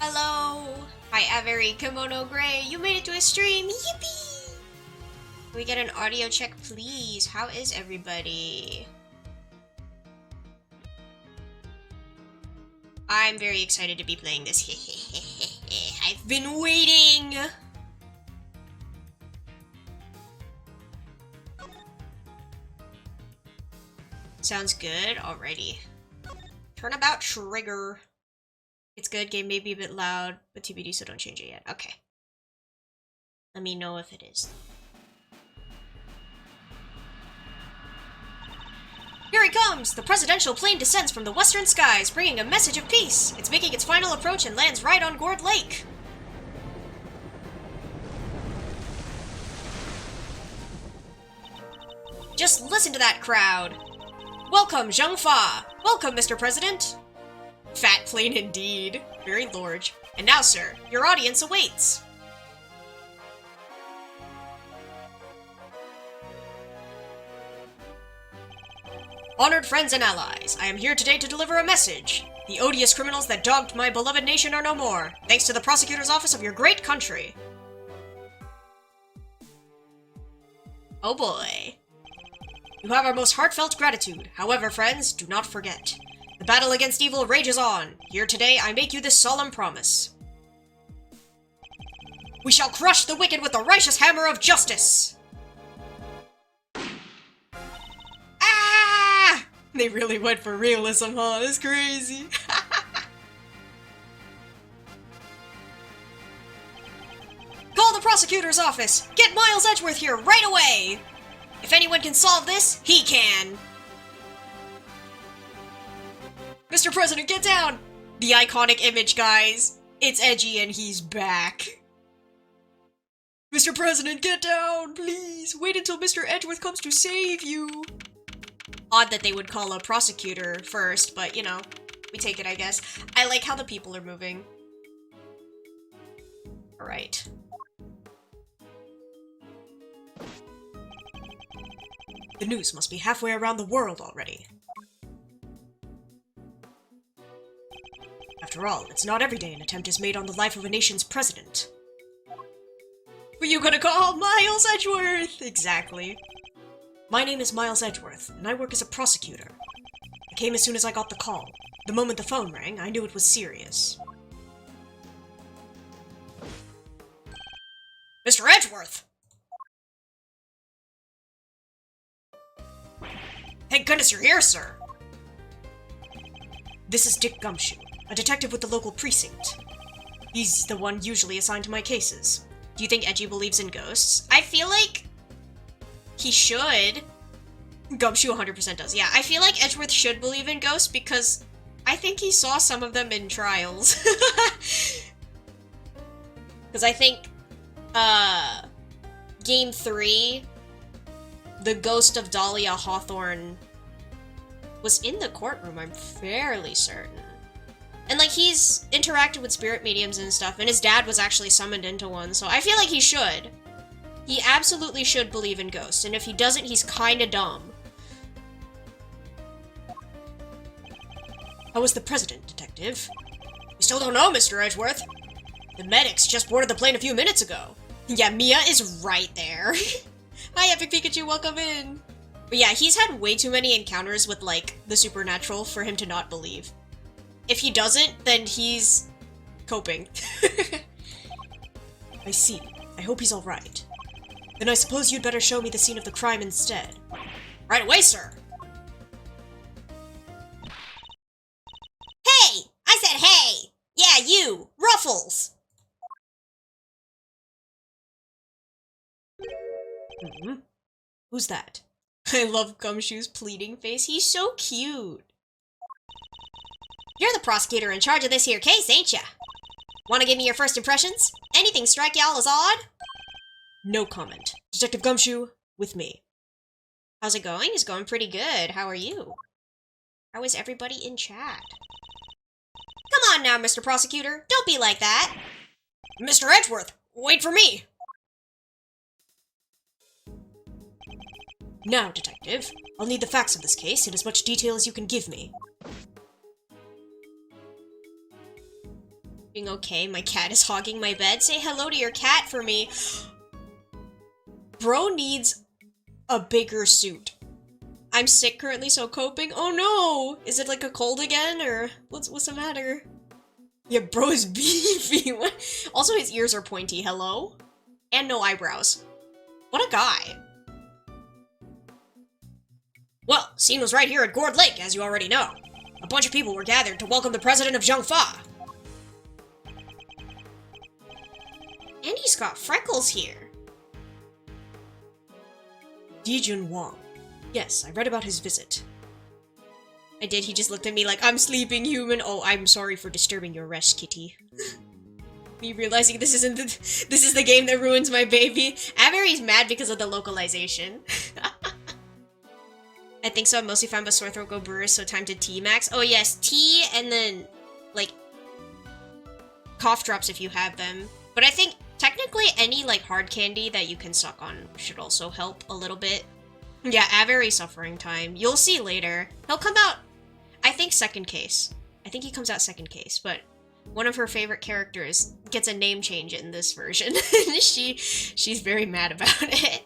Hello! Hi, Avery Kimono Gray. You made it to a stream. Yippee! Can we get an audio check, please? How is everybody? I'm very excited to be playing this. I've been waiting! Sounds good. Alrighty. Turnabout trigger. It's good. Game may be a bit loud, but TBD, so don't change it yet. Okay. Let me know if it is. Here he comes! The presidential plane descends from the western skies, bringing a message of peace. It's making its final approach and lands right on Gourd Lake. Just listen to that crowd. Welcome, Zheng Fa. Welcome, Mr. President. Fat plane indeed. Very large. And now, sir, your audience awaits. Honored friends and allies, I am here today to deliver a message. The odious criminals that dogged my beloved nation are no more, thanks to the prosecutor's office of your great country. Oh boy. You have our most heartfelt gratitude. However, friends, do not forget. The battle against evil rages on. Here today, I make you this solemn promise. We shall crush the wicked with the righteous hammer of justice! Ah! They really went for realism, huh? That's crazy. Call the prosecutor's office! Get Miles Edgeworth here right away! If anyone can solve this, he can! Mr. President, get down! The iconic image, guys. It's Edgy and he's back. Mr. President, get down, please! Wait until Mr. Edgeworth comes to save you! Odd that they would call a prosecutor first, but, you know, we take it, I guess. I like how the people are moving. Alright. The news must be halfway around the world already. After all, it's not every day an attempt is made on the life of a nation's president. Were you gonna call Miles Edgeworth? Exactly. My name is Miles Edgeworth, and I work as a prosecutor. I came as soon as I got the call. The moment the phone rang, I knew it was serious. Mr. Edgeworth! Thank goodness you're here, sir! This is Dick Gumshoe, a detective with the local precinct. He's the one usually assigned to my cases. Do you think Edgy believes in ghosts? I feel like he should. Gumshoe 100% does. Yeah, I feel like Edgeworth should believe in ghosts because I think he saw some of them in trials. Because I think, Game 3, the ghost of Dahlia Hawthorne was in the courtroom, I'm fairly certain. And, like, he's interacted with spirit mediums and stuff, and his dad was actually summoned into one, so I feel like he should. He absolutely should believe in ghosts, and if he doesn't, he's kinda dumb. How was the president, detective? We still don't know, Mr. Edgeworth. The medics just boarded the plane a few minutes ago. Yeah, Mia is right there. Hi, Epic Pikachu, welcome in! But yeah, he's had way too many encounters with, like, the supernatural for him to not believe. If he doesn't, then he's coping. I see. I hope he's alright. Then I suppose you'd better show me the scene of the crime instead. Right away, sir! Hey! I said hey! Yeah, you! Ruffles! Mm-hmm. Who's that? I love Gumshoe's pleading face. He's so cute. You're the prosecutor in charge of this here case, ain't ya? Wanna give me your first impressions? Anything strike y'all as odd? No comment. Detective Gumshoe, with me. How's it going? It's going pretty good. How are you? How is everybody in chat? Come on now, Mr. Prosecutor. Don't be like that. Mr. Edgeworth, wait for me. Now, detective, I'll need the facts of this case in as much detail as you can give me. Being okay, my cat is hogging my bed. Say hello to your cat for me. Bro needs a bigger suit. I'm sick currently, so coping. Oh no! Is it like a cold again, or what's the matter? Yeah, bro is beefy. What? Also, his ears are pointy. Hello? And no eyebrows. What a guy. Well, scene was right here at Gourd Lake, as you already know. A bunch of people were gathered to welcome the president of Zhengfa. And he's got freckles here. Dijun Wang. Yes, I read about his visit. I did, he just looked at me like, I'm sleeping, human. Oh, I'm sorry for disturbing your rest, kitty. Me realizing this is the game that ruins my baby. Avery's mad because of the localization. I think so, I'm mostly fine, but sore throat go brewers, so time to tea max. Oh yes, tea and then, like, cough drops if you have them. But I think, technically, any, like, hard candy that you can suck on should also help a little bit. Yeah, Avery suffering time. You'll see later. He'll come out, I think, second case. I think he comes out second case, but one of her favorite characters gets a name change in this version. She's very mad about it.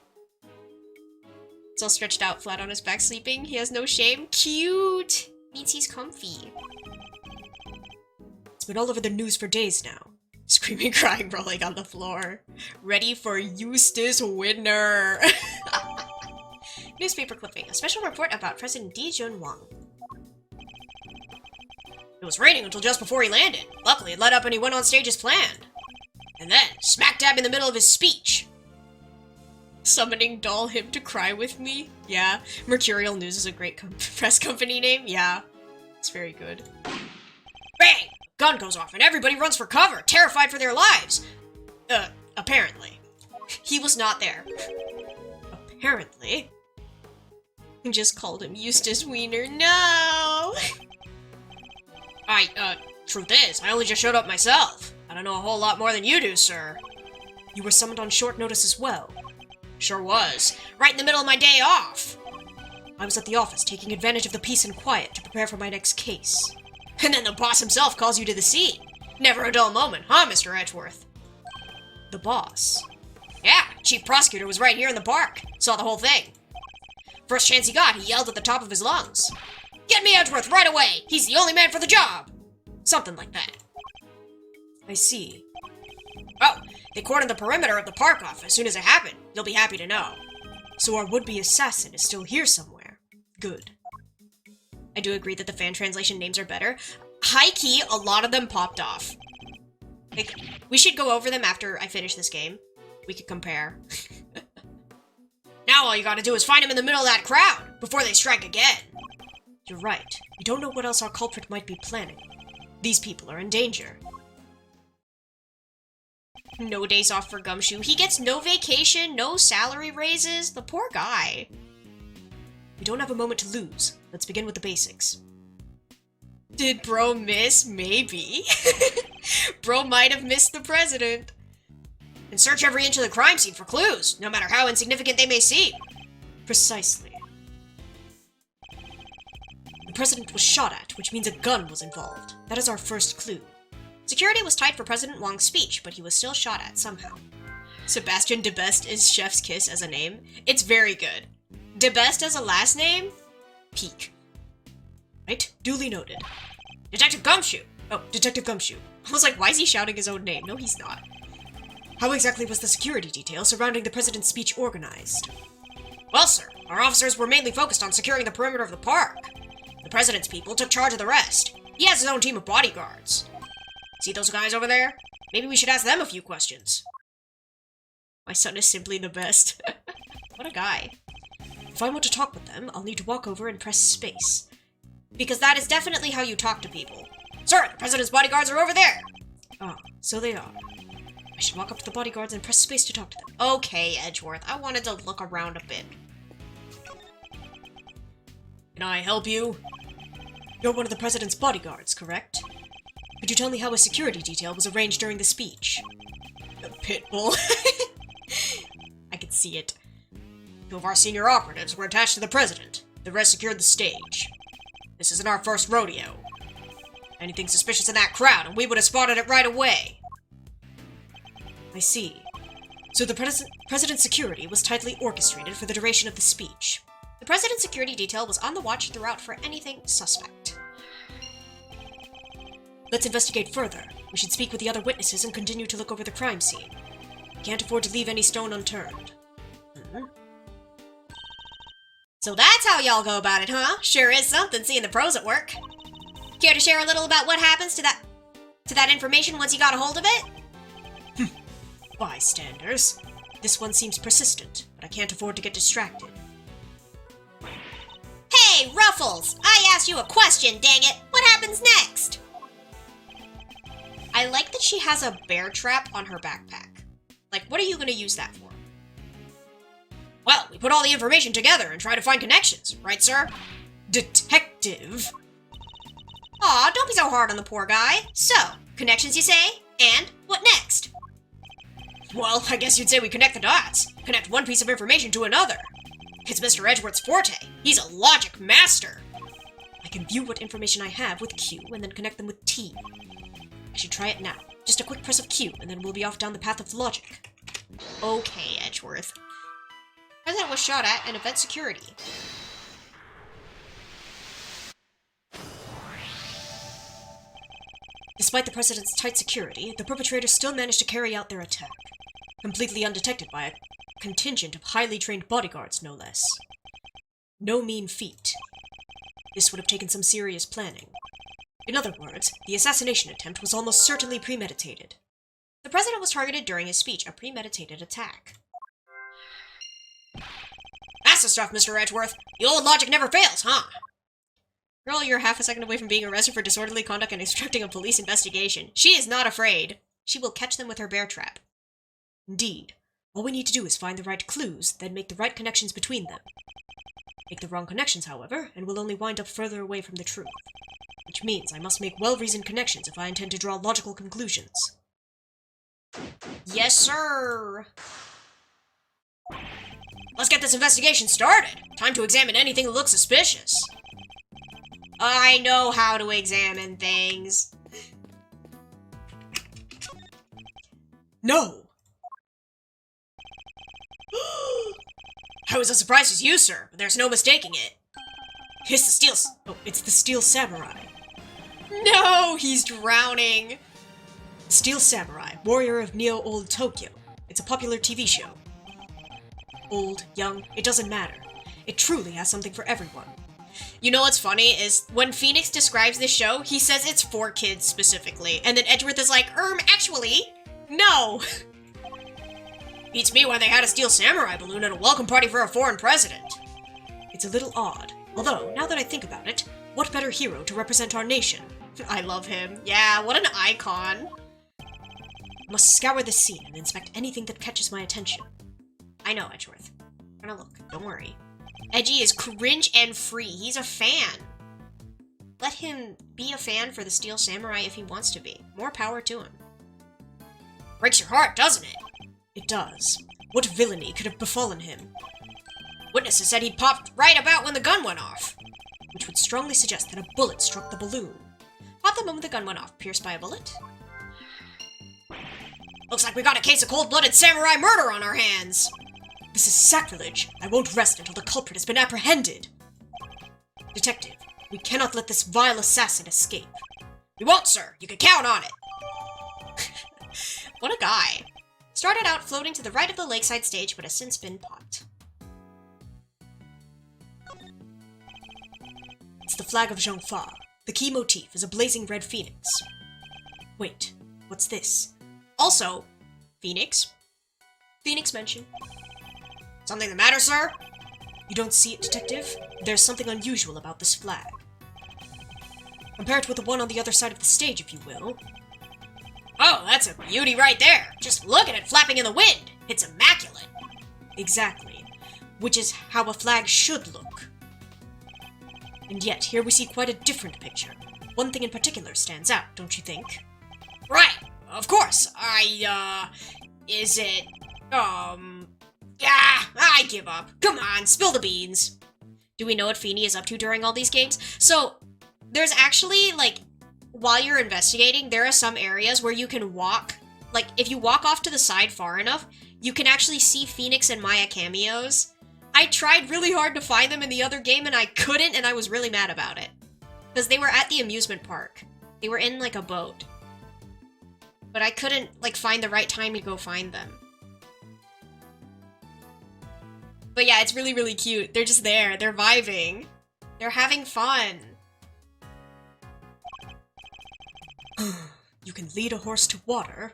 It's all stretched out flat on his back sleeping. He has no shame. Cute! Means he's comfy. It's been all over the news for days now. Screaming, crying, rolling on the floor. Ready for Eustace Winner! Newspaper clipping. A special report about President Dijun Wang. It was raining until just before he landed. Luckily, it let up and he went on stage as planned. And then, smack dab in the middle of his speech. Summoning doll him to cry with me? Yeah. Mercurial News is a great press company name? Yeah. It's very good. Bang! Gun goes off and everybody runs for cover, terrified for their lives. Apparently. He was not there. Apparently. I just called him Eustace Wiener. No! Truth is, I only just showed up myself. I don't know a whole lot more than you do, sir. You were summoned on short notice as well. Sure was. Right in the middle of my day off. I was at the office taking advantage of the peace and quiet to prepare for my next case. And then the boss himself calls you to the scene. Never a dull moment, huh, Mr. Edgeworth? The boss? Yeah, chief prosecutor was right here in the park. Saw the whole thing. First chance he got, he yelled at the top of his lungs. Get me Edgeworth right away! He's the only man for the job! Something like that. I see. Oh, they cordoned the perimeter of the park off as soon as it happened. You'll be happy to know. So our would-be assassin is still here somewhere. Good. I do agree that the fan translation names are better. High-key, a lot of them popped off. Like, we should go over them after I finish this game. We could compare. Now all you gotta do is find him in the middle of that crowd, before they strike again. You're right. We don't know what else our culprit might be planning. These people are in danger. No days off for Gumshoe. He gets no vacation, no salary raises. The poor guy. We don't have a moment to lose. Let's begin with the basics. Did bro miss? Maybe. Bro might have missed the president. And search every inch of the crime scene for clues, no matter how insignificant they may seem. Precisely. The president was shot at, which means a gun was involved. That is our first clue. Security was tight for President Wang's speech, but he was still shot at somehow. Sebastian de Best is Chef's Kiss as a name. It's very good. De Best as a last name? Peak. Right? Duly noted. Detective Gumshoe! Oh, Detective Gumshoe. I was like, why is he shouting his own name? No, he's not. How exactly was the security detail surrounding the president's speech organized? Well, sir, our officers were mainly focused on securing the perimeter of the park. The president's people took charge of the rest. He has his own team of bodyguards. See those guys over there? Maybe we should ask them a few questions. My son is simply the best. What a guy. If I want to talk with them, I'll need to walk over and press space. Because that is definitely how you talk to people. Sir, the president's bodyguards are over there! Ah, so they are. I should walk up to the bodyguards and press space to talk to them. Okay, Edgeworth, I wanted to look around a bit. Can I help you? You're one of the president's bodyguards, correct? Could you tell me how a security detail was arranged during the speech? The pitbull. I could see it. Two of our senior operatives were attached to the president. The rest secured the stage. This isn't our first rodeo. Anything suspicious in that crowd, and we would have spotted it right away. I see. So the president's security was tightly orchestrated for the duration of the speech. The president's security detail was on the watch throughout for anything suspect. Let's investigate further. We should speak with the other witnesses and continue to look over the crime scene. Can't afford to leave any stone unturned. So that's how y'all go about it, huh? Sure is something seeing the pros at work. Care to share a little about what happens to that information once you got a hold of it? Bystanders. This one seems persistent, but I can't afford to get distracted. Hey, Ruffles! I asked you a question, dang it! What happens next? I like that she has a bear trap on her backpack. Like, what are you gonna use that for? Well, we put all the information together and try to find connections, right, sir? Detective? Aw, don't be so hard on the poor guy. So, connections you say? And what next? Well, I guess you'd say we connect the dots. Connect one piece of information to another. It's Mr. Edgeworth's forte. He's a logic master. I can view what information I have with Q and then connect them with T. I should try it now. Just a quick press of Q and then we'll be off down the path of logic. Okay, Edgeworth. President was shot at and event security. Despite the president's tight security, the perpetrators still managed to carry out their attack, completely undetected by a contingent of highly trained bodyguards, no less. No mean feat. This would have taken some serious planning. In other words, the assassination attempt was almost certainly premeditated. The president was targeted during his speech, a premeditated attack. That's the stuff, Mr. Edgeworth. The old logic never fails, huh? Girl, you're half a second away from being arrested for disorderly conduct and obstructing a police investigation. She is not afraid. She will catch them with her bear trap. Indeed. All we need to do is find the right clues, then make the right connections between them. Make the wrong connections, however, and we'll only wind up further away from the truth. Which means I must make well-reasoned connections if I intend to draw logical conclusions. Yes, sir! Let's get this investigation started! Time to examine anything that looks suspicious. I know how to examine things. No! I was as surprised as you, sir, but there's no mistaking it. It's the Steel Samurai. No, he's drowning. Steel Samurai, warrior of Neo-Old Tokyo. It's a popular TV show. Old, young, it doesn't matter. It truly has something for everyone. You know what's funny is when Phoenix describes this show, he says it's for kids specifically, and then Edgeworth is like, actually, no. Beats me why they had a Steel Samurai balloon at a welcome party for a foreign president. It's a little odd. Although, now that I think about it, what better hero to represent our nation? I love him. Yeah, what an icon. I must scour the scene and inspect anything that catches my attention. I know, Edgeworth. I'm gonna look. Don't worry. Edgy is cringe and free. He's a fan. Let him be a fan for the Steel Samurai if he wants to be. More power to him. Breaks your heart, doesn't it? It does. What villainy could have befallen him? Witnesses said he popped right about when the gun went off, which would strongly suggest that a bullet struck the balloon. Popped the moment the gun went off, pierced by a bullet? Looks like we got a case of cold-blooded samurai murder on our hands. This is sacrilege. I won't rest until the culprit has been apprehended. Detective, we cannot let this vile assassin escape. We won't, sir. You can count on it. What a guy. Started out floating to the right of the lakeside stage, but has since been popped. It's the flag of Zhongfa. The key motif is a blazing red phoenix. Wait, what's this? Also, Phoenix? Phoenix mention. Something the matter, sir? You don't see it, Detective? There's something unusual about this flag. Compare it with the one on the other side of the stage, if you will. Oh, that's a beauty right there. Just look at it flapping in the wind. It's immaculate. Exactly. Which is how a flag should look. And yet, here we see quite a different picture. One thing in particular stands out, don't you think? Right. Of course. Is it... I give up. Come on, spill the beans. Do we know what Feeny is up to during all these games? So, there's actually, like, while you're investigating, there are some areas where you can walk. Like, if you walk off to the side far enough, you can actually see Phoenix and Maya cameos. I tried really hard to find them in the other game, and I couldn't, and I was really mad about it. Because they were at the amusement park. They were in, like, a boat. But I couldn't, like, find the right time to go find them. But yeah, it's really, really cute. They're just there. They're vibing. They're having fun. You can lead a horse to water.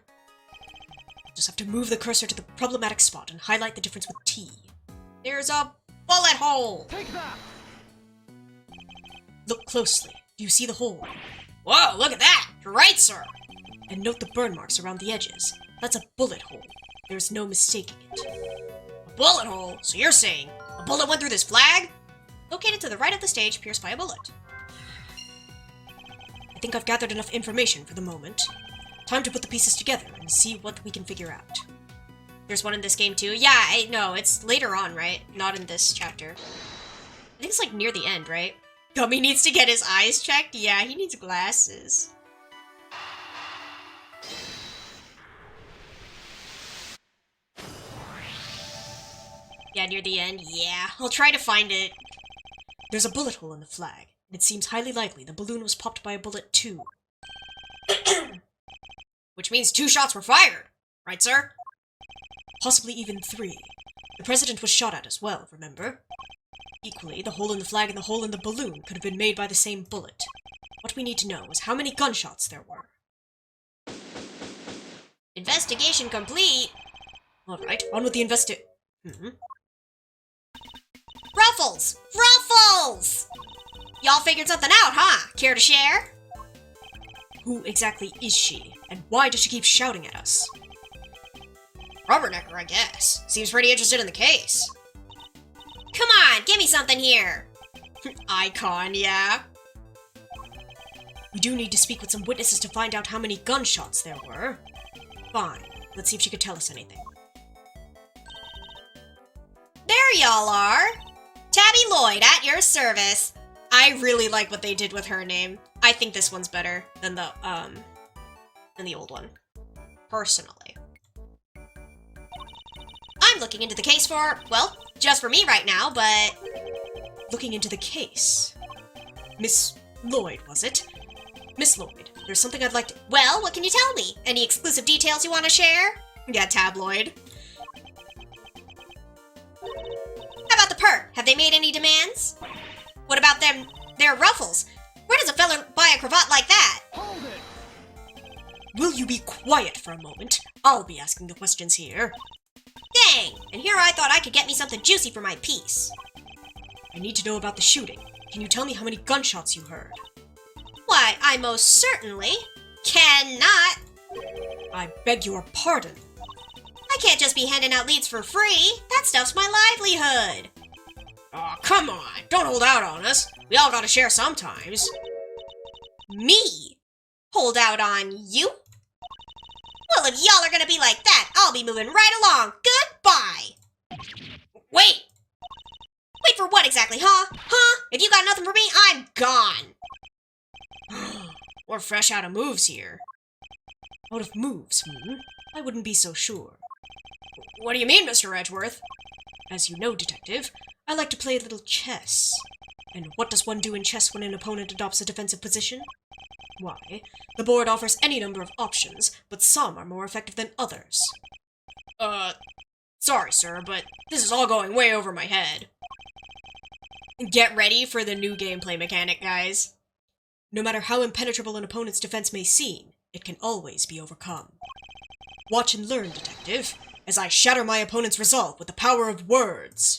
Just have to move the cursor to the problematic spot and highlight the difference with T. There's a bullet hole! Take that! Look closely. Do you see the hole? Whoa, look at that! You're right, sir! And note the burn marks around the edges. That's a bullet hole. There's no mistaking it. A bullet hole? So you're saying a bullet went through this flag? Located to the right of the stage, pierced by a bullet. I think I've gathered enough information for the moment. Time to put the pieces together and see what we can figure out. There's one in this game too. Yeah, no, it's later on, right? Not in this chapter. I think it's like near the end, right? Gummy needs to get his eyes checked? Yeah, he needs glasses. Yeah, near the end? Yeah, I'll try to find it. There's a bullet hole in the flag, and it seems highly likely the balloon was popped by a bullet too. Which means 2 shots were fired! Right, sir? Possibly even 3. The president was shot at as well, remember? Equally, the hole in the flag and the hole in the balloon could have been made by the same bullet. What we need to know is how many gunshots there were. Investigation complete! Alright, on with the Ruffles! Ruffles! Y'all figured something out, huh? Care to share? Who exactly is she, and why does she keep shouting at us? Rubbernecker, I guess. Seems pretty interested in the case. Come on, give me something here! Icon, yeah. We do need to speak with some witnesses to find out how many gunshots there were. Fine, let's see if she could tell us anything. There y'all are! Tabby Lloyd, at your service. I really like what they did with her name. I think this one's better than the old one. Personally. I'm looking into the case for, well, just for me right now, but... Looking into the case? Miss Lloyd, was it? Miss Lloyd, there's something I'd like to... Well, what can you tell me? Any exclusive details you want to share? Yeah, Tabloid. How about the perk? Have they made any demands? What about their ruffles? Where does a fella buy a cravat like that? Hold it! Will you be quiet for a moment? I'll be asking the questions here. Dang! And here I thought I could get me something juicy for my piece. I need to know about the shooting. Can you tell me how many gunshots you heard? Why, I most certainly cannot. I beg your pardon. I can't just be handing out leads for free. That stuff's my livelihood. Aw, come on. Don't hold out on us. We all gotta share sometimes. Me? Hold out on you? Well, if y'all are gonna be like that, I'll be moving right along. Goodbye! Wait! Wait for what exactly, huh? Huh? If you got nothing for me, I'm gone! We're fresh out of moves here. Out of moves, I wouldn't be so sure. What do you mean, Mr. Edgeworth? As you know, Detective, I like to play a little chess. And what does one do in chess when an opponent adopts a defensive position? Why, the board offers any number of options, but some are more effective than others. Sorry, sir, but this is all going way over my head. Get ready for the new gameplay mechanic, guys. No matter how impenetrable an opponent's defense may seem, it can always be overcome. Watch and learn, Detective, as I shatter my opponent's resolve with the power of words.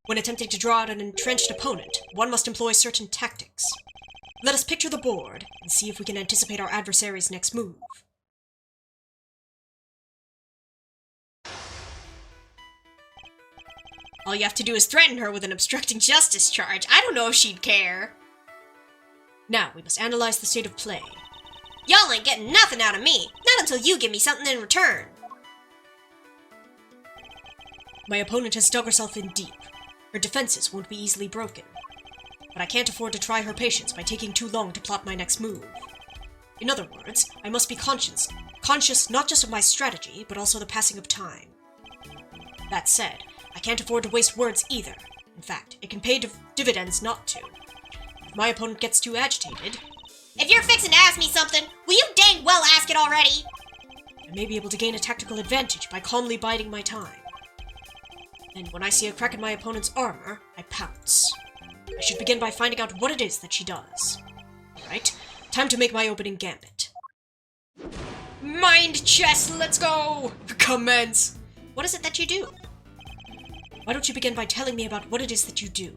When attempting to draw out an entrenched opponent, one must employ certain tactics. Let us picture the board, and see if we can anticipate our adversary's next move. All you have to do is threaten her with an obstructing justice charge. I don't know if she'd care. Now, we must analyze the state of play. Y'all ain't getting nothing out of me, not until you give me something in return. My opponent has dug herself in deep. Her defenses won't be easily broken. but I can't afford to try her patience by taking too long to plot my next move. In other words, I must be conscious not just of my strategy, but also the passing of time. That said, I can't afford to waste words either. In fact, it can pay dividends not to. If my opponent gets too agitated... If you're fixing to ask me something, will you dang well ask it already? I may be able to gain a tactical advantage by calmly biding my time. And when I see a crack in my opponent's armor, I pounce. I should begin by finding out what it is that she does. Alright, time to make my opening gambit. Mind chess, let's go! Commence! What is it that you do? Why don't you begin by telling me about what it is that you do?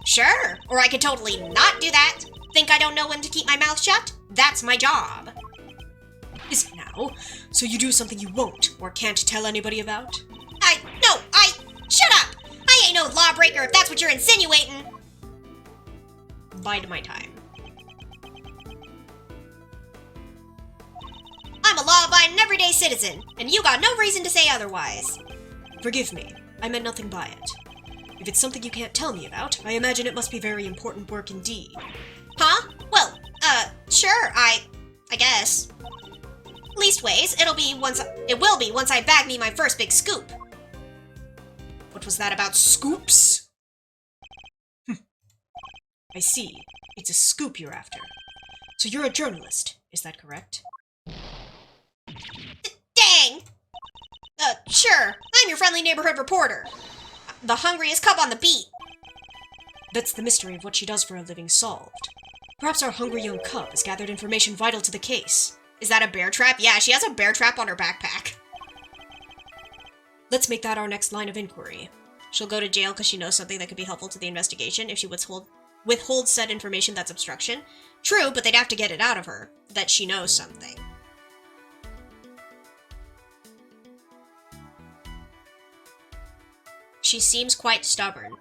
Sure, or I could totally not do that. Think I don't know when to keep my mouth shut? That's my job. Is it now? So you do something you won't, or can't tell anybody about? Shut up! I ain't no lawbreaker if that's what you're insinuating. Bide my time. I'm a law-abiding everyday citizen, and you got no reason to say otherwise. Forgive me, I meant nothing by it. If it's something you can't tell me about, I imagine it must be very important work indeed. Huh? Well, sure, I guess. Leastways, it will be once I bag me my first big scoop. What was that about scoops? I see. It's a scoop you're after. So you're a journalist, is that correct? Dang! Sure. I'm your friendly neighborhood reporter. The hungriest cub on the beat. That's the mystery of what she does for a living solved. Perhaps our hungry young cub has gathered information vital to the case. Is that a bear trap? Yeah, she has a bear trap on her backpack. Let's make that our next line of inquiry. She'll go to jail because she knows something that could be helpful to the investigation if she withholds said information that's obstruction. True, but they'd have to get it out of her, that she knows something. She seems quite stubborn.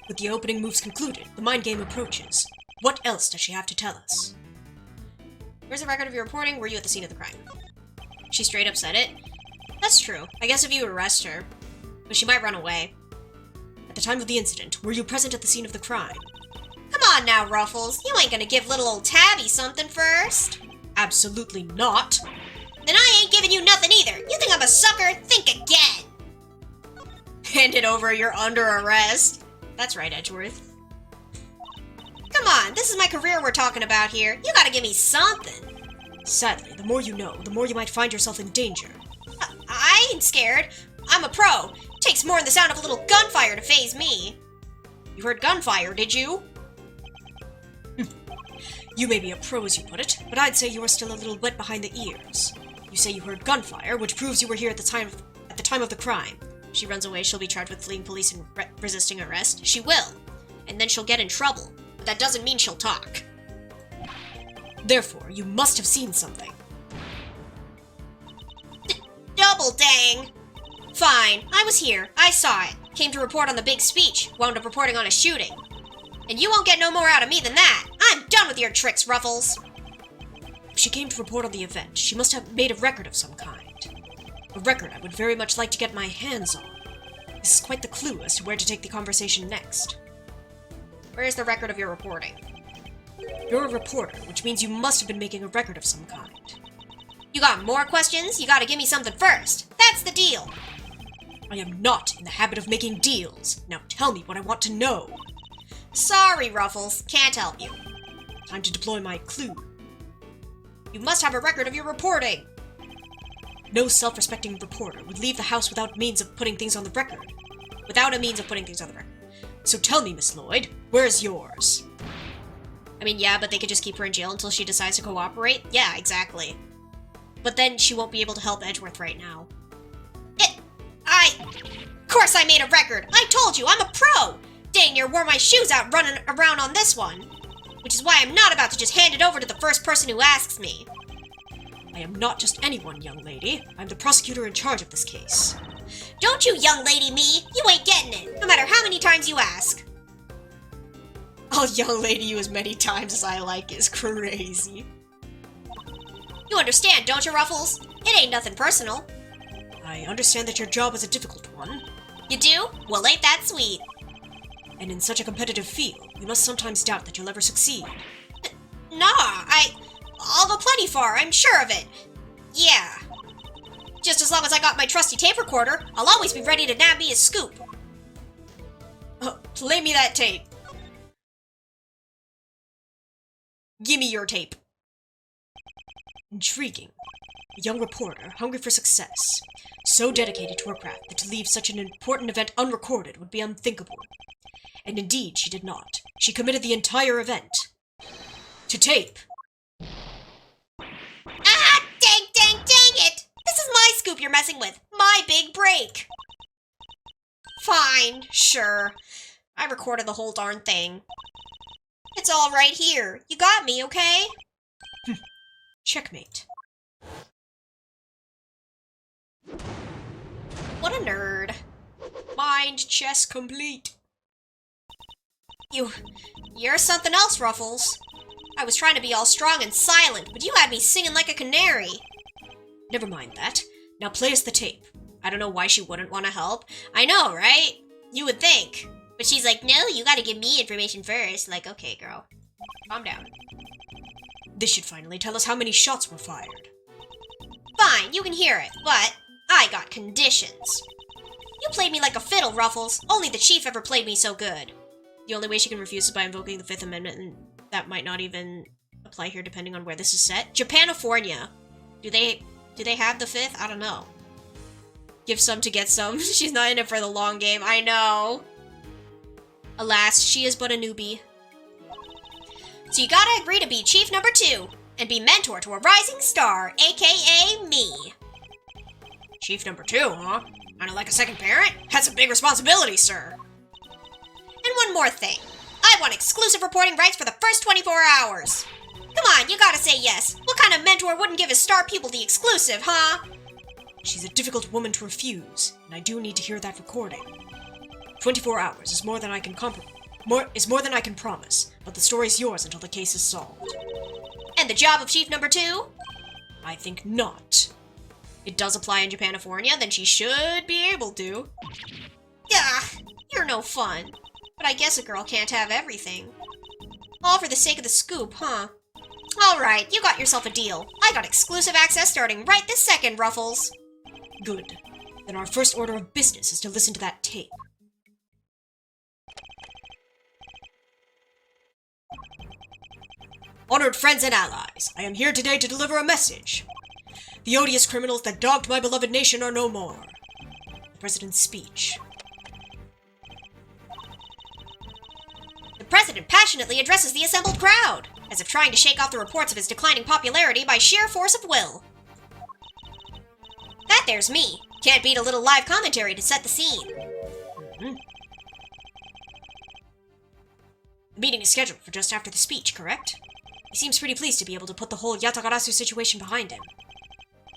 With the opening moves concluded, the mind game approaches. What else does she have to tell us? Where's the record of your reporting? Were you at the scene of the crime? She straight up said it. That's true. I guess if you arrest her. But she might run away. At the time of the incident, were you present at the scene of the crime? Come on now, Ruffles. You ain't gonna give little old Tabby something first. Absolutely not. Then I ain't giving you nothing either. You think I'm a sucker? Think again. Hand it over, you're under arrest. That's right, Edgeworth. Come on, this is my career we're talking about here. You gotta give me something. Sadly, the more you know, the more you might find yourself in danger. I ain't scared. I'm a pro. Takes more than the sound of a little gunfire to faze me. You heard gunfire, did you? You may be a pro as you put it, but I'd say you are still a little wet behind the ears. You say you heard gunfire, which proves you were here at the time of the crime. If she runs away, she'll be charged with fleeing police and resisting arrest. She will. And then she'll get in trouble. But that doesn't mean she'll talk. Therefore, you must have seen something. Double dang! Fine, I was here. I saw it. Came to report on the big speech. Wound up reporting on a shooting. And you won't get no more out of me than that. I'm done with your tricks, Ruffles. If she came to report on the event, she must have made a record of some kind. A record I would very much like to get my hands on. This is quite the clue as to where to take the conversation next. Where's the record of your reporting? You're a reporter, which means you must have been making a record of some kind. You got more questions? You gotta give me something first. That's the deal. I am not in the habit of making deals. Now tell me what I want to know. Sorry, Ruffles. Can't help you. Time to deploy my clue. You must have a record of your reporting. No self-respecting reporter would leave the house without a means of putting things on the record. So tell me, Miss Lloyd, where's yours? I mean, yeah, but they could just keep her in jail until she decides to cooperate? Yeah, exactly. But then she won't be able to help Edgeworth right now. Of course I made a record! I told you, I'm a pro! Dang near wore my shoes out running around on this one. Which is why I'm not about to just hand it over to the first person who asks me. I am not just anyone, young lady. I'm the prosecutor in charge of this case. Don't you young lady me! You ain't getting it, no matter how many times you ask. I'll young lady you as many times as I like is crazy. You understand, don't you, Ruffles? It ain't nothing personal. I understand that your job is a difficult one. You do? Well, ain't that sweet. And in such a competitive field, you must sometimes doubt that you'll ever succeed. Nah, I'll go plenty far, I'm sure of it. Yeah. Just as long as I got my trusty tape recorder, I'll always be ready to nab me a scoop. Play me that tape. Gimme your tape. Intriguing. A young reporter, hungry for success. So dedicated to her craft that to leave such an important event unrecorded would be unthinkable. And indeed, she did not. She committed the entire event to tape. Ah, dang it! This is my scoop you're messing with. My big break. Fine, sure. I recorded the whole darn thing. It's all right here. You got me, okay? Checkmate. What a nerd. Mind chess complete. You're something else, Ruffles. I was trying to be all strong and silent, but you had me singing like a canary. Never mind that. Now play us the tape. I don't know why she wouldn't want to help. I know, right? You would think. But she's like, no, you gotta give me information first. Like, okay, girl. Calm down. This should finally tell us how many shots were fired. Fine, you can hear it, but I got conditions. You played me like a fiddle, Ruffles. Only the Chief ever played me so good. The only way she can refuse is by invoking the Fifth Amendment, and that might not even apply here depending on where this is set. Japanifornia. Do they have the Fifth? I don't know. Give some to get some. She's not in it for the long game, I know. Alas, she is but a newbie. So you gotta agree to be Chief number 2, and be mentor to a rising star, aka me. Chief number 2, huh? Kinda like a second parent? That's a big responsibility, sir. And one more thing. I want exclusive reporting rights for the first 24 hours. Come on, you gotta say yes. What kind of mentor wouldn't give his star pupil the exclusive, huh? She's a difficult woman to refuse, and I do need to hear that recording. 24 hours is more than I can promise, but the story's yours until the case is solved. And the job of Chief number 2? I think not. It does apply in Japanifornia, then she should be able to. Ugh, you're no fun. But I guess a girl can't have everything. All for the sake of the scoop, huh? Alright, you got yourself a deal. I got exclusive access starting right this second, Ruffles. Good. Then our first order of business is to listen to that tape. Honored friends and allies, I am here today to deliver a message. The odious criminals that dogged my beloved nation are no more. The President's speech. The President passionately addresses the assembled crowd, as if trying to shake off the reports of his declining popularity by sheer force of will. That there's me. Can't beat a little live commentary to set the scene. The meeting is scheduled for just after the speech, correct? He seems pretty pleased to be able to put the whole Yatagarasu situation behind him.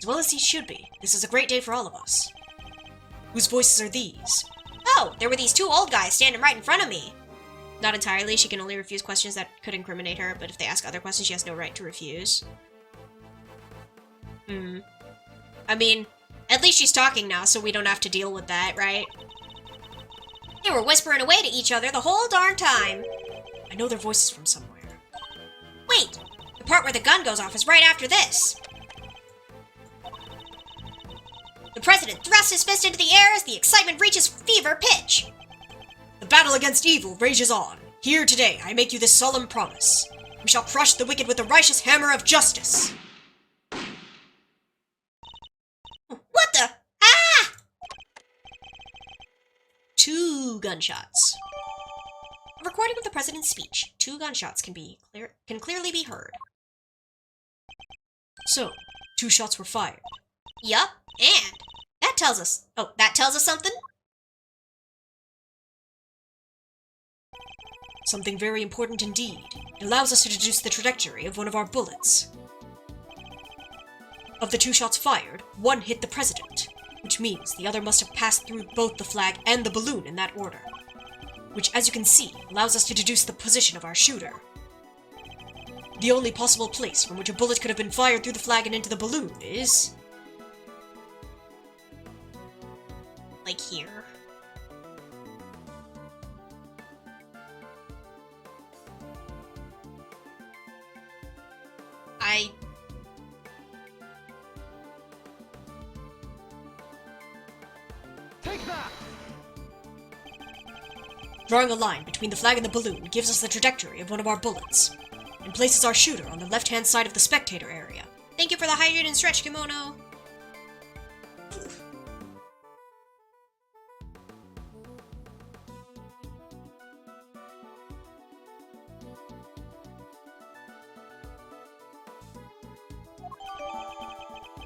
As well as he should be. This is a great day for all of us. Whose voices are these? Oh, there were these 2 old guys standing right in front of me. Not entirely. She can only refuse questions that could incriminate her, but if they ask other questions, she has no right to refuse. I mean, at least she's talking now, so we don't have to deal with that, right? They were whispering away to each other the whole darn time. I know their voices from somewhere. Wait, the part where the gun goes off is right after this. The President thrusts his fist into the air as the excitement reaches fever pitch. The battle against evil rages on. Here today, I make you this solemn promise. We shall crush the wicked with the righteous hammer of justice. What the? Ah! 2 gunshots. A recording of the President's speech. 2 gunshots can clearly be heard. So, 2 shots were fired. Yup, and that tells us something? Something very important indeed. It allows us to deduce the trajectory of one of our bullets. Of the 2 shots fired, 1 hit the President, which means the other must have passed through both the flag and the balloon in that order. Which, as you can see, allows us to deduce the position of our shooter. The only possible place from which a bullet could have been fired through the flag and into the balloon is... like here. Take that! Drawing a line between the flag and the balloon gives us the trajectory of one of our bullets, and places our shooter on the left-hand side of the spectator area. Thank you for the hydrate and stretch kimono.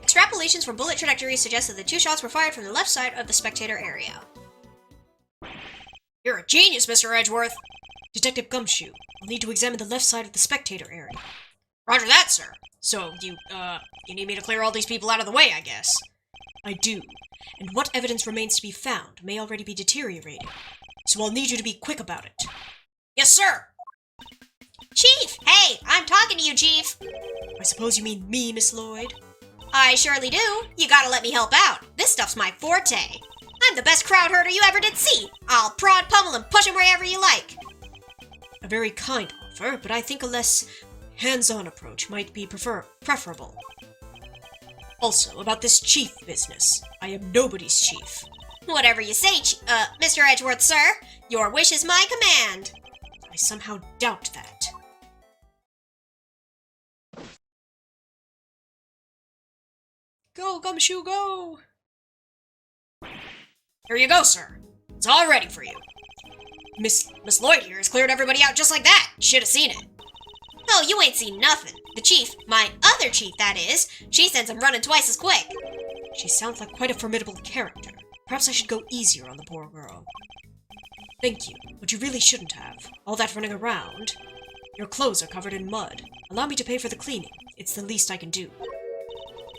Extrapolations for bullet trajectories suggest that the two shots were fired from the left side of the spectator area. You're a genius, Mr. Edgeworth! Detective Gumshoe, we'll need to examine the left side of the spectator area. Roger that, sir. So, you need me to clear all these people out of the way, I guess. I do, and what evidence remains to be found may already be deteriorating, so I'll need you to be quick about it. Yes, sir! Chief! Hey, I'm talking to you, Chief! I suppose you mean me, Miss Lloyd? I surely do. You gotta let me help out. This stuff's my forte. I'm the best crowd herder you ever did see. I'll prod, pummel, and push him wherever you like. A very kind offer, but I think a less hands-on approach might be preferable. Also, about this chief business. I am nobody's chief. Whatever you say, Mr. Edgeworth, sir. Your wish is my command. I somehow doubt that. Go, Gumshoe, go! Here you go, sir. It's all ready for you. Miss Lloyd here has cleared everybody out just like that. Should have seen it. Oh, you ain't seen nothing. The chief, my other chief, that is, she sends him running twice as quick. She sounds like quite a formidable character. Perhaps I should go easier on the poor girl. Thank you, but you really shouldn't have. All that running around. Your clothes are covered in mud. Allow me to pay for the cleaning. It's the least I can do.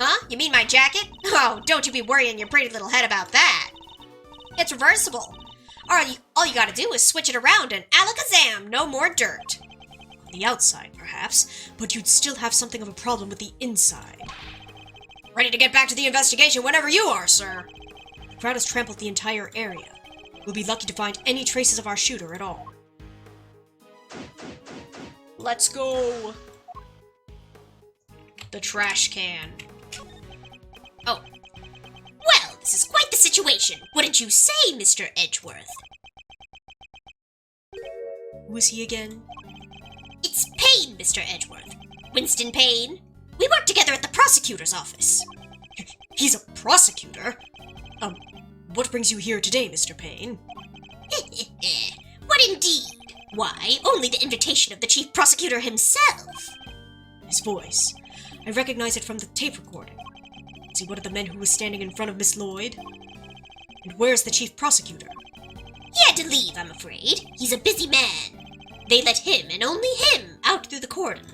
Huh? You mean my jacket? Oh, don't you be worrying your pretty little head about that. It's reversible. All you gotta do is switch it around and alakazam, no more dirt. On the outside, perhaps, but you'd still have something of a problem with the inside. Ready to get back to the investigation whenever you are, sir. The crowd has trampled the entire area. We'll be lucky to find any traces of our shooter at all. Let's go. The trash can. Oh. Well, this is quite the situation, wouldn't you say, Mr. Edgeworth? Who is he again? It's Payne, Mr. Edgeworth. Winston Payne. We work together at the prosecutor's office. He's a prosecutor? What brings you here today, Mr. Payne? What indeed? Why, only the invitation of the chief prosecutor himself. His voice. I recognize it from the tape recording. Is he one of the men who was standing in front of Miss Lloyd? And where's the chief prosecutor? He had to leave, I'm afraid. He's a busy man. They let him, and only him, out through the cordon.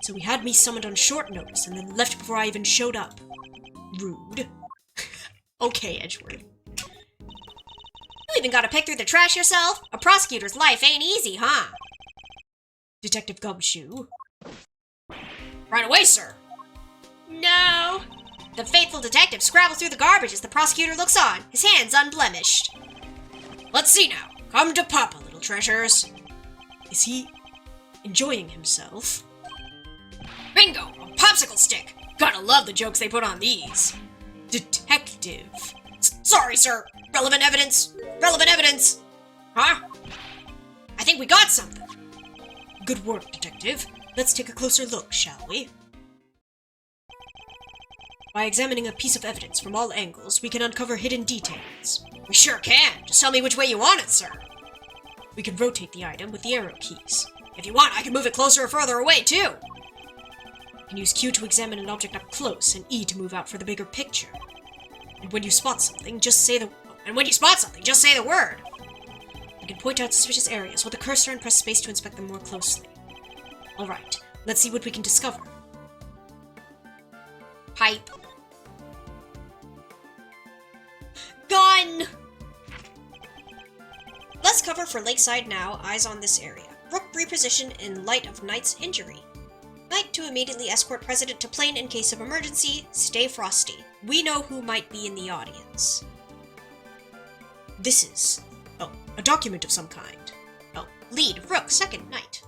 So he had me summoned on short notice and then left before I even showed up. Rude. Okay, Edgeworth. You even gotta pick through the trash yourself? A prosecutor's life ain't easy, huh? Detective Gumshoe. Right away, sir. No. The faithful detective scrabbles through the garbage as the prosecutor looks on, his hands unblemished. Let's see now. Come to Papa, little treasures. Is he enjoying himself? Bingo! A popsicle stick! Gotta love the jokes they put on these. Detective. Sorry, sir. Relevant evidence. Relevant evidence. Huh? I think we got something. Good work, Detective. Let's take a closer look, shall we? By examining a piece of evidence from all angles, we can uncover hidden details. We sure can. Just tell me which way you want it, sir. We can rotate the item with the arrow keys. If you want, I can move it closer or further away, too. You can use Q to examine an object up close and E to move out for the bigger picture. And when you spot something, just say the word. You can point out suspicious areas with the cursor and press space to inspect them more closely. Alright, let's see what we can discover. Pipe. Gun! Let's cover for Lakeside now, eyes on this area. Rook reposition in light of Knight's injury. Knight to immediately escort President to plane in case of emergency. Stay frosty. We know who might be in the audience. This is... oh, a document of some kind. Oh, lead, Rook, second, Knight.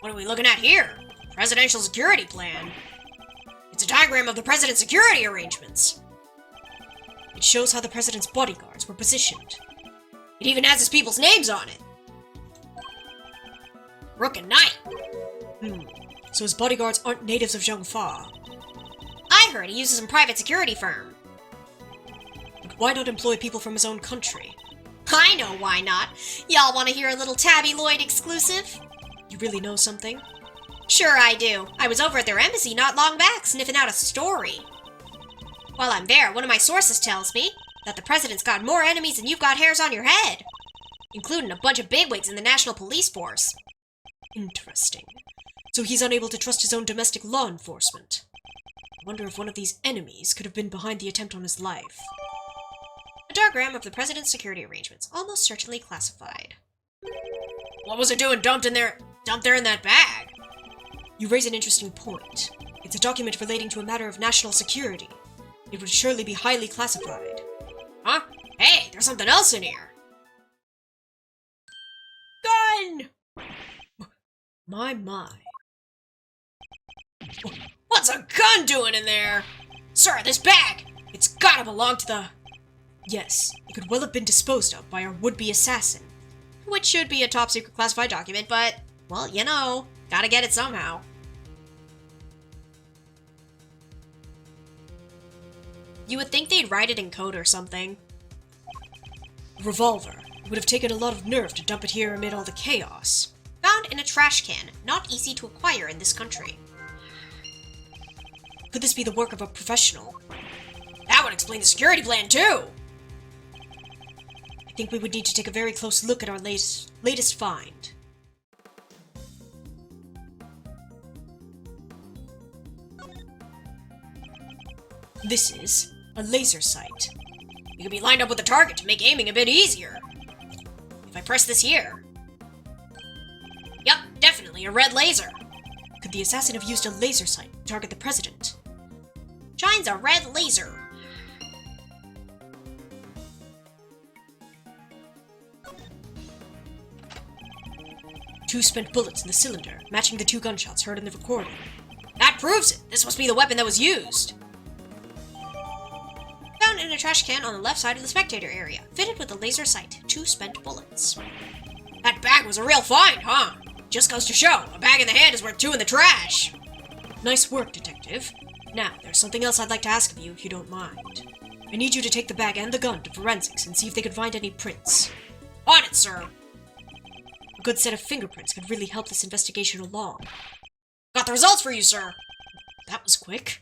What are we looking at here? Presidential security plan? It's a diagram of the president's security arrangements. It shows how the president's bodyguards were positioned. It even has his people's names on it. Rook and Knight. So his bodyguards aren't natives of Zhongfa. I heard he uses some private security firm. But why not employ people from his own country? I know why not. Y'all want to hear a little Tabby Lloyd exclusive? You really know something? Sure I do. I was over at their embassy not long back sniffing out a story. While I'm there, one of my sources tells me that the president's got more enemies than you've got hairs on your head, including a bunch of bigwigs in the National Police Force. Interesting. So he's unable to trust his own domestic law enforcement. I wonder if one of these enemies could have been behind the attempt on his life. A diagram of the president's security arrangements, almost certainly classified. What was it doing dumped there in that bag? You raise an interesting point. It's a document relating to a matter of national security. It would surely be highly classified. Huh? Hey, there's something else in here. Gun! My. What's a gun doing in there? Sir, this bag! It's gotta belong to the... Yes, it could well have been disposed of by our would-be assassin. Which should be a top-secret classified document, but, well, you know, gotta get it somehow. You would think they'd write it in code or something. A revolver. It would have taken a lot of nerve to dump it here amid all the chaos. Found in a trash can, not easy to acquire in this country. Could this be the work of a professional? That would explain the security plan, too! I think we would need to take a very close look at our latest find. This is a laser sight. You can be lined up with the target to make aiming a bit easier. If I press this here... Yep, definitely a red laser. Could the assassin have used a laser sight to target the president? Shines a red laser. Two spent bullets in the cylinder, matching the two gunshots heard in the recording. That proves it! This must be the weapon that was used. Found in a trash can on the left side of the spectator area, fitted with a laser sight, 2 spent bullets. That bag was a real find, huh? Just goes to show, a bag in the hand is worth 2 in the trash. Nice work, Detective. Now, there's something else I'd like to ask of you, if you don't mind. I need you to take the bag and the gun to forensics and see if they could find any prints. On it, sir. A good set of fingerprints could really help this investigation along. Got the results for you, sir. That was quick.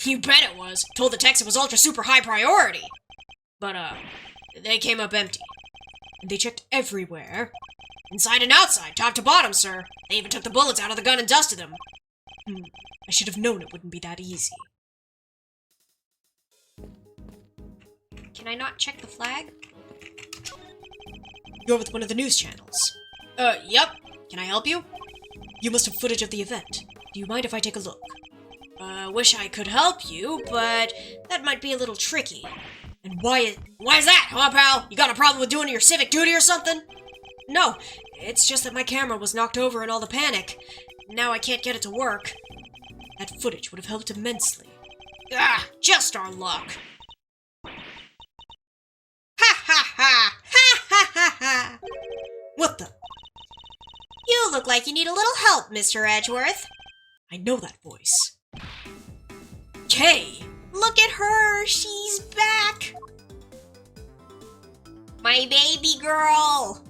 You bet it was. Told the techs it was ultra super high priority. But, they came up empty. And they checked everywhere. Inside and outside, top to bottom, sir. They even took the bullets out of the gun and dusted them. I should have known it wouldn't be that easy. Can I not check the flag? You're with one of the news channels. Yep. Can I help you? You must have footage of the event. Do you mind if I take a look? Wish I could help you, but that might be a little tricky. And why is that, huh, pal? You got a problem with doing your civic duty or something? No, it's just that my camera was knocked over in all the panic. Now I can't get it to work. That footage would have helped immensely. Ah, just our luck. Ha ha ha! Ha ha ha ha! What the? You look like you need a little help, Mr. Edgeworth. I know that voice. Kay! Look at her! She's back! My baby girl!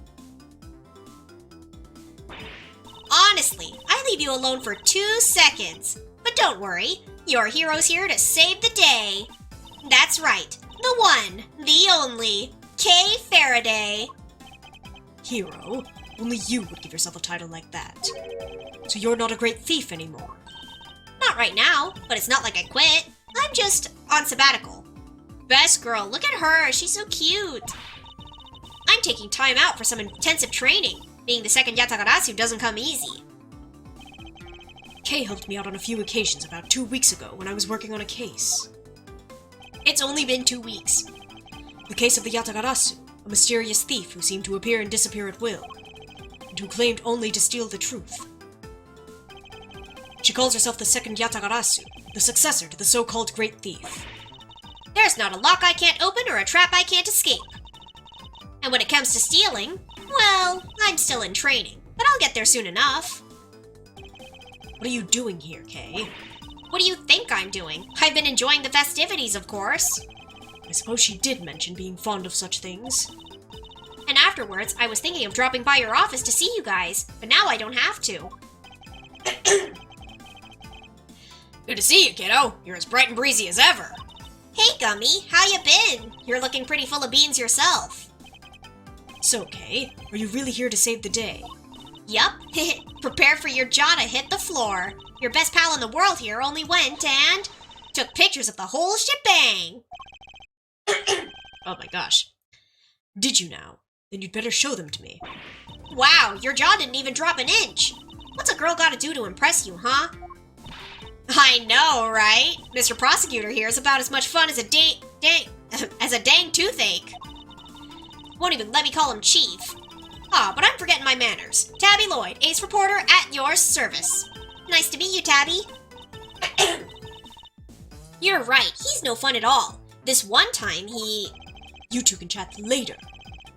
Honestly, I leave you alone for 2 seconds. But don't worry, your hero's here to save the day. That's right, the one, the only, Kay Faraday. Hero? Only you would give yourself a title like that. So you're not a great thief anymore. Not right now, but it's not like I quit. I'm just on sabbatical. Best girl, look at her, she's so cute. I'm taking time out for some intensive training. Being the second Yatagarasu doesn't come easy. Kay helped me out on a few occasions about 2 weeks ago when I was working on a case. It's only been 2 weeks. The case of the Yatagarasu, a mysterious thief who seemed to appear and disappear at will, and who claimed only to steal the truth. She calls herself the second Yatagarasu, the successor to the so-called Great Thief. There's not a lock I can't open or a trap I can't escape. And when it comes to stealing, well, I'm still in training, but I'll get there soon enough. What are you doing here, Kay? What do you think I'm doing? I've been enjoying the festivities, of course. I suppose she did mention being fond of such things. And afterwards, I was thinking of dropping by your office to see you guys, but now I don't have to. Good to see you, kiddo. You're as bright and breezy as ever. Hey, Gummy, how you been? You're looking pretty full of beans yourself. So, Kay, are you really here to save the day? Yup. Prepare for your jaw to hit the floor. Your best pal in the world here only went and took pictures of the whole shebang. Oh my gosh. Did you now? Then you'd better show them to me. Wow, your jaw didn't even drop an inch. What's a girl gotta do to impress you, huh? I know, right? Mr. Prosecutor here is about as much fun as a dang toothache. Won't even let me call him Chief. Ah, but I'm forgetting my manners. Tabby Lloyd, ace reporter at your service. Nice to meet you, Tabby. You're right, he's no fun at all. This one time You two can chat later.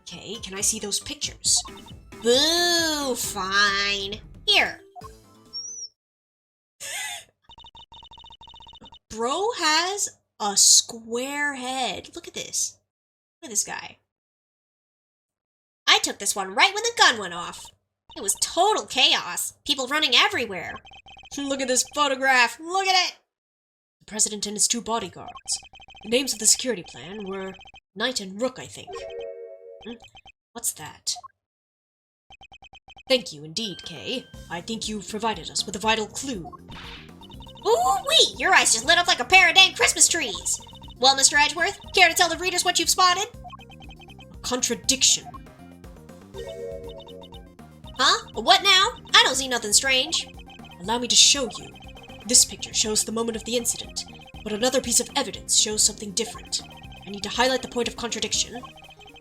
Kay, can I see those pictures? Boo, fine. Here. Bro has a square head. Look at this. Look at this guy. I took this one right when the gun went off. It was total chaos. People running everywhere. Look at this photograph. Look at it. The president and his two bodyguards. The names of the security plan were Knight and Rook, I think. What's that? Thank you indeed, Kay. I think you've provided us with a vital clue. Ooh-wee! Your eyes just lit up like a pair of dang Christmas trees. Well, Mr. Edgeworth, care to tell the readers what you've spotted? A contradiction. Huh? What now? I don't see nothing strange. Allow me to show you. This picture shows the moment of the incident, but another piece of evidence shows something different. I need to highlight the point of contradiction,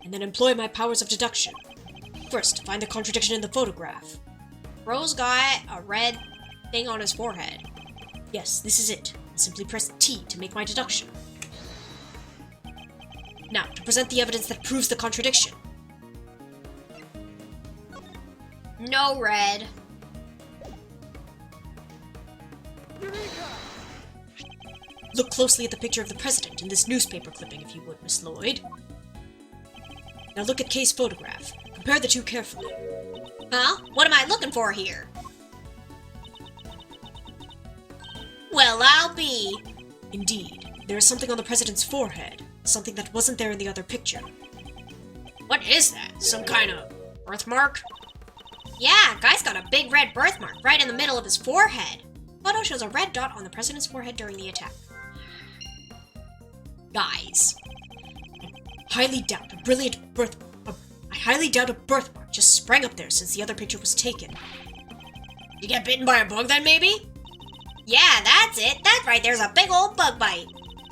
and then employ my powers of deduction. First, find the contradiction in the photograph. Bro's got a red thing on his forehead. Yes, this is it. Simply press T to make my deduction. Now, to present the evidence that proves the contradiction. No red. Look closely at the picture of the president in this newspaper clipping, if you would, Miss Lloyd. Now look at Kay's photograph. Compare the two carefully. Huh? What am I looking for here? Well, I'll be. Indeed, there is something on the president's forehead. Something that wasn't there in the other picture. What is that? Some kind of birthmark? Yeah, guy's got a big red birthmark right in the middle of his forehead. Photo shows a red dot on the president's forehead during the attack. Guys, I highly doubt a birthmark just sprang up there since the other picture was taken. You get bitten by a bug then, maybe? Yeah, that's it. That right there's a big old bug bite.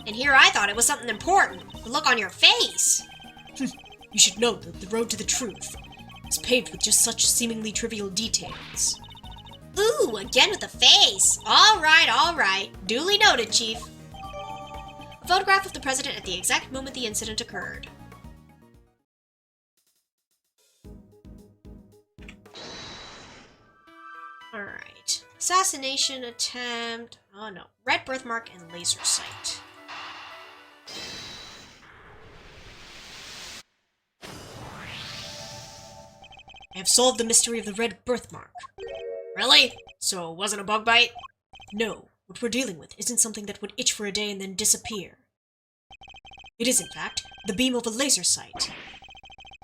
And here I thought it was something important. The look on your face. You should know that the road to the truth is paved with just such seemingly trivial details. Ooh, again with the face. All right. Duly noted, Chief. A photograph of the president at the exact moment the incident occurred. Alright. Assassination attempt. Oh no. Red birthmark and laser sight. I have solved the mystery of the red birthmark. Really? So it wasn't a bug bite? No, what we're dealing with isn't something that would itch for a day and then disappear. It is, in fact, the beam of a laser sight.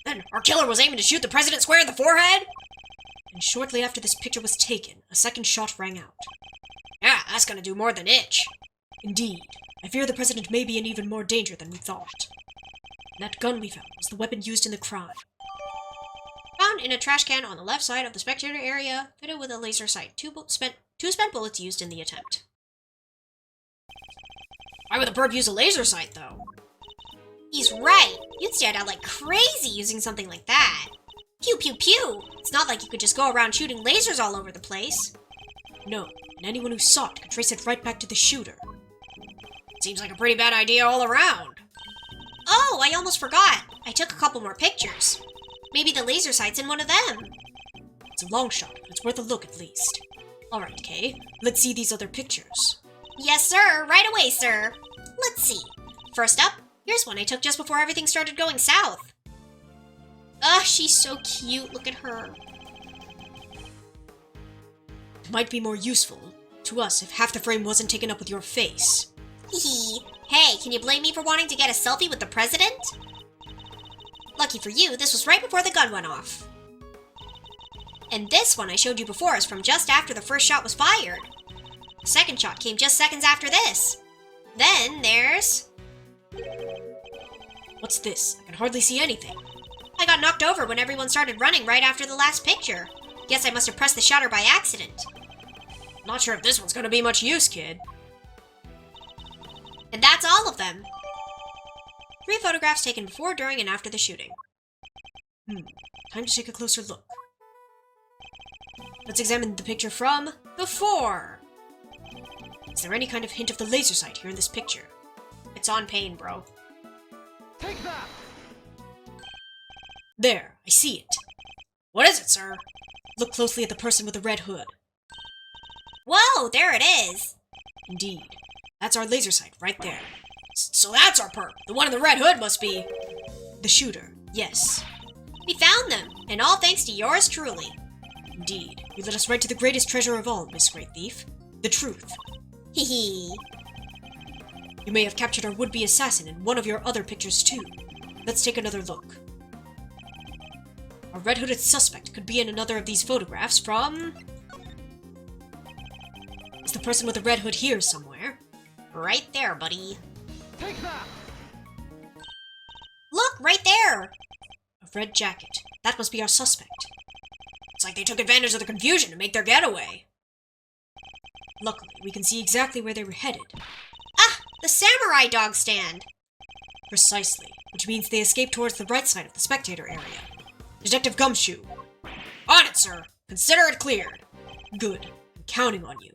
Then our killer was aiming to shoot the president square in the forehead? And shortly after this picture was taken, a second shot rang out. Yeah, that's gonna do more than itch. Indeed, I fear the president may be in even more danger than we thought. And that gun we found was the weapon used in the crime. Found in a trash can on the left side of the spectator area, fitted with a laser sight. Two spent bullets used in the attempt. Why would the perp use a laser sight, though? He's right. You'd stand out like crazy using something like that. Pew pew pew! It's not like you could just go around shooting lasers all over the place. No, and anyone who saw it could trace it right back to the shooter. Seems like a pretty bad idea all around. Oh, I almost forgot. I took a couple more pictures. Maybe the laser sight's in one of them. It's a long shot, but it's worth a look at least. Alright, Kay, let's see these other pictures. Yes, sir. Right away, sir. Let's see. First up, here's one I took just before everything started going south. Ugh, she's so cute. Look at her. It might be more useful to us if half the frame wasn't taken up with your face. Hee. Hey, can you blame me for wanting to get a selfie with the president? Lucky for you, this was right before the gun went off. And this one I showed you before is from just after the first shot was fired. The second shot came just seconds after this. Then there's... What's this? I can hardly see anything. I got knocked over when everyone started running right after the last picture. Guess I must have pressed the shutter by accident. Not sure if this one's gonna be much use, kid. And that's all of them. 3 photographs taken before, during, and after the shooting. Time to take a closer look. Let's examine the picture from before. Is there any kind of hint of the laser sight here in this picture? It's on pain, bro. Take that! There, I see it. What is it, sir? Look closely at the person with the red hood. Whoa, there it is. Indeed. That's our laser sight right there. So that's our perp. The one in the red hood must be... The shooter, yes. We found them, and all thanks to yours truly. Indeed. You led us right to the greatest treasure of all, Miss Great Thief. The truth. Hee hee. You may have captured our would-be assassin in one of your other pictures too. Let's take another look. Our red-hooded suspect could be in another of these photographs from... Is the person with the red hood here somewhere? Right there, buddy. Take that! Look, right there! A red jacket. That must be our suspect. It's like they took advantage of the confusion to make their getaway. Luckily, we can see exactly where they were headed. Ah! The samurai dog stand! Precisely, which means they escaped towards the right side of the spectator area. Detective Gumshoe! On it, sir! Consider it cleared! Good. I'm counting on you.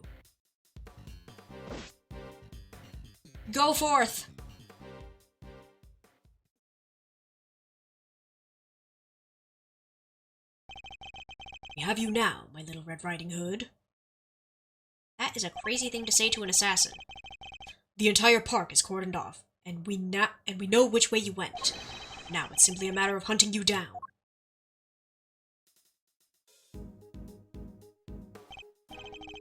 Go forth! We have you now, my little Red Riding Hood. That is a crazy thing to say to an assassin. The entire park is cordoned off, and we know which way you went. Now it's simply a matter of hunting you down.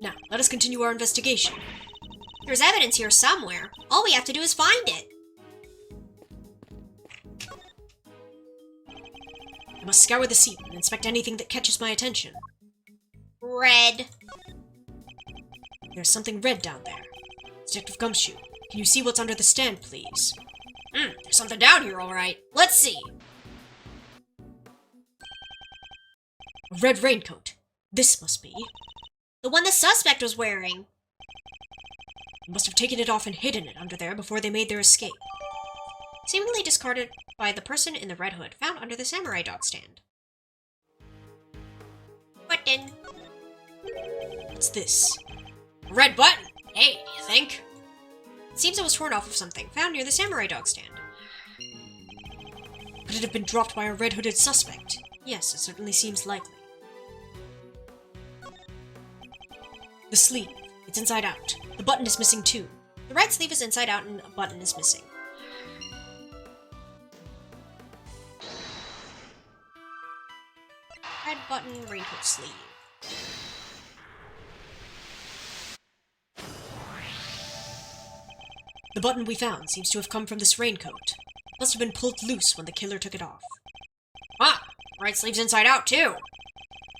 Now, let us continue our investigation. There's evidence here somewhere. All we have to do is find it. I must scour the scene and inspect anything that catches my attention. Red. There's something red down there. Detective Gumshoe, can you see what's under the stand, please? There's something down here, alright. Let's see. A red raincoat. This must be. The one the suspect was wearing. They must have taken it off and hidden it under there before they made their escape. Seemingly discarded by the person in the red hood found under the samurai dog stand. Button. What's this? A red button. Hey, do you think? It seems it was torn off of something found near the samurai dog stand. Could it have been dropped by a red-hooded suspect? Yes, it certainly seems likely. The sleeve. It's inside out. The button is missing too. The right sleeve is inside out and a button is missing. Red button, raincoat sleeve. The button we found seems to have come from this raincoat. Must have been pulled loose when the killer took it off. Ah! Right sleeve's inside out too!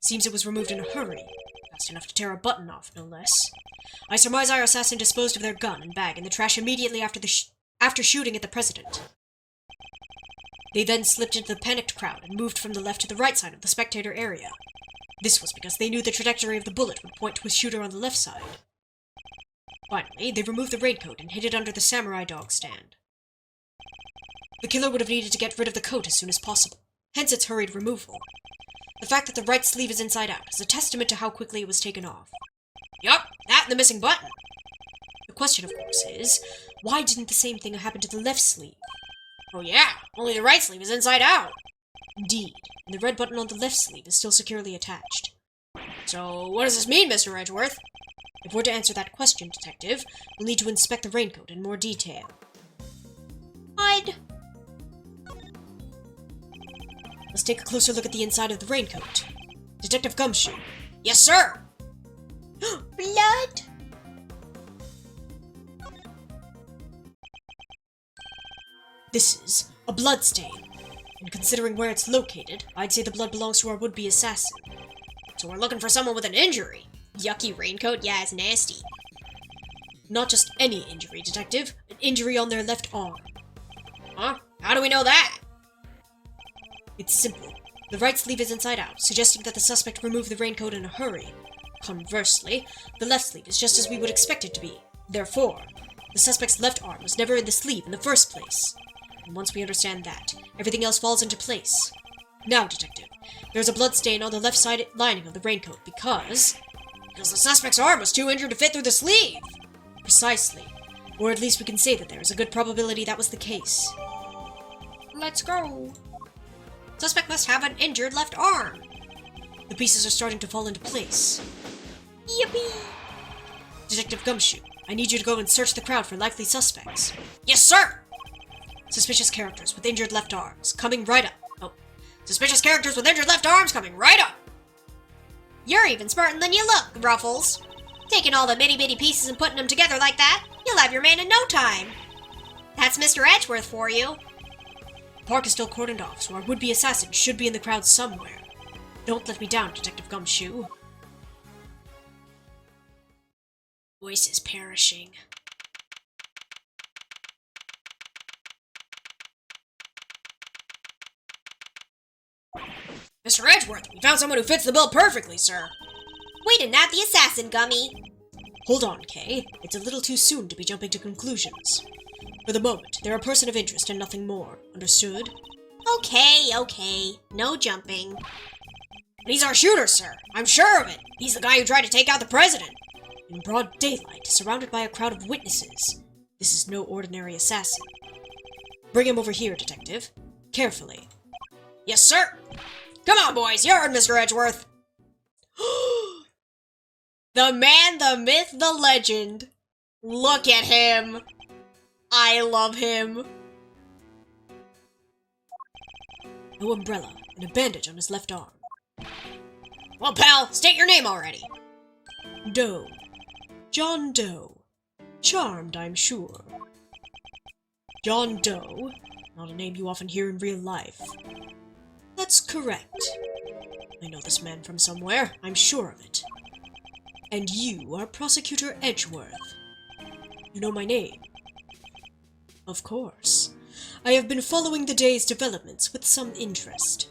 Seems it was removed in a hurry. Fast enough to tear a button off, no less. I surmise our assassin disposed of their gun and bag in the trash immediately after shooting at the president. They then slipped into the panicked crowd and moved from the left to the right side of the spectator area. This was because they knew the trajectory of the bullet would point to a shooter on the left side. Finally, they removed the raincoat and hid it under the samurai dog stand. The killer would have needed to get rid of the coat as soon as possible, hence its hurried removal. The fact that the right sleeve is inside out is a testament to how quickly it was taken off. Yup, and the missing button. The question, of course, is, why didn't the same thing happen to the left sleeve? Oh yeah, only the right sleeve is inside out. Indeed, and the red button on the left sleeve is still securely attached. So, what does this mean, Mr. Edgeworth? If we're to answer that question, Detective, we'll need to inspect the raincoat in more detail. Let's take a closer look at the inside of the raincoat. Detective Gumshoe. Yes, sir! Blood! This is a blood stain. And considering where it's located, I'd say the blood belongs to our would-be assassin. So we're looking for someone with an injury. Yucky raincoat, yeah, it's nasty. Not just any injury, Detective. An injury on their left arm. Huh? How do we know that? It's simple. The right sleeve is inside out, suggesting that the suspect removed the raincoat in a hurry. Conversely, the left sleeve is just as we would expect it to be. Therefore, the suspect's left arm was never in the sleeve in the first place. And once we understand that, everything else falls into place. Now, Detective, there's a blood stain on the left side lining of the raincoat because the suspect's arm was too injured to fit through the sleeve! Precisely. Or at least we can say that there is a good probability that was the case. Let's go. Suspect must have an injured left arm. The pieces are starting to fall into place. Yippee! Detective Gumshoe, I need you to go and search the crowd for likely suspects. Yes, sir! Suspicious characters with injured left arms, coming right up. Oh, suspicious characters with injured left arms coming right up! You're even smarter than you look, Ruffles. Taking all the bitty-bitty pieces and putting them together like that, you'll have your man in no time. That's Mr. Edgeworth for you. The park is still cordoned off, so our would-be assassin should be in the crowd somewhere. Don't let me down, Detective Gumshoe. Voice is perishing. Mr. Edgeworth, we found someone who fits the bill perfectly, sir. We didn't have the assassin, Gummy. Hold on, Kay. It's a little too soon to be jumping to conclusions. For the moment, they're a person of interest and nothing more. Understood? Okay. No jumping. But he's our shooter, sir. I'm sure of it. He's the guy who tried to take out the president. In broad daylight, surrounded by a crowd of witnesses. This is no ordinary assassin. Bring him over here, Detective. Carefully. Yes, sir. Come on, boys. You heard Mr. Edgeworth. The man, the myth, the legend. Look at him. I love him. No umbrella, and a bandage on his left arm. Well, pal, state your name already. Doe. John Doe. Charmed, I'm sure. John Doe? Not a name you often hear in real life. That's correct. I know this man from somewhere, I'm sure of it. And you are Prosecutor Edgeworth. You know my name? Of course. I have been following the day's developments with some interest.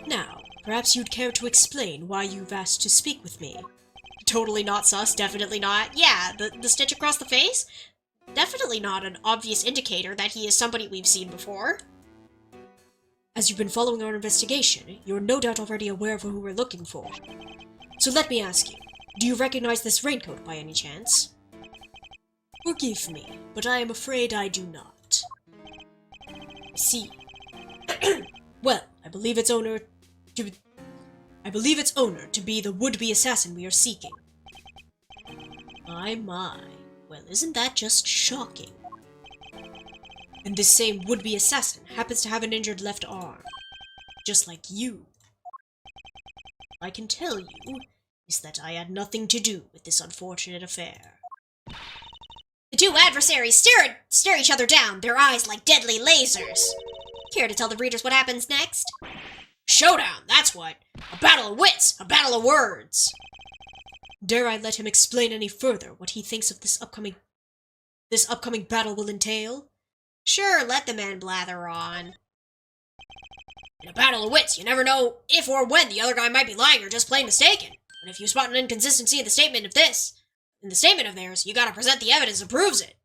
Now, perhaps you'd care to explain why you've asked to speak with me. Totally not sus, definitely not. Yeah, the stitch across the face? Definitely not an obvious indicator that he is somebody we've seen before. As you've been following our investigation, you're no doubt already aware of who we're looking for. So let me ask you, do you recognize this raincoat by any chance? Forgive me, but I am afraid I do not. I see. Well, I believe its owner to be the would-be assassin we are seeking. My. Well, isn't that just shocking? And this same would-be assassin happens to have an injured left arm. Just like you. All I can tell you is that I had nothing to do with this unfortunate affair. The two adversaries stare each other down, their eyes like deadly lasers. Care to tell the readers what happens next? Showdown, that's what. A battle of wits, a battle of words. Dare I let him explain any further what he thinks of this upcoming battle will entail? Sure, let the man blather on. In a battle of wits, you never know if or when the other guy might be lying or just plain mistaken. But if you spot an inconsistency in the statement of theirs, you gotta present the evidence that proves it.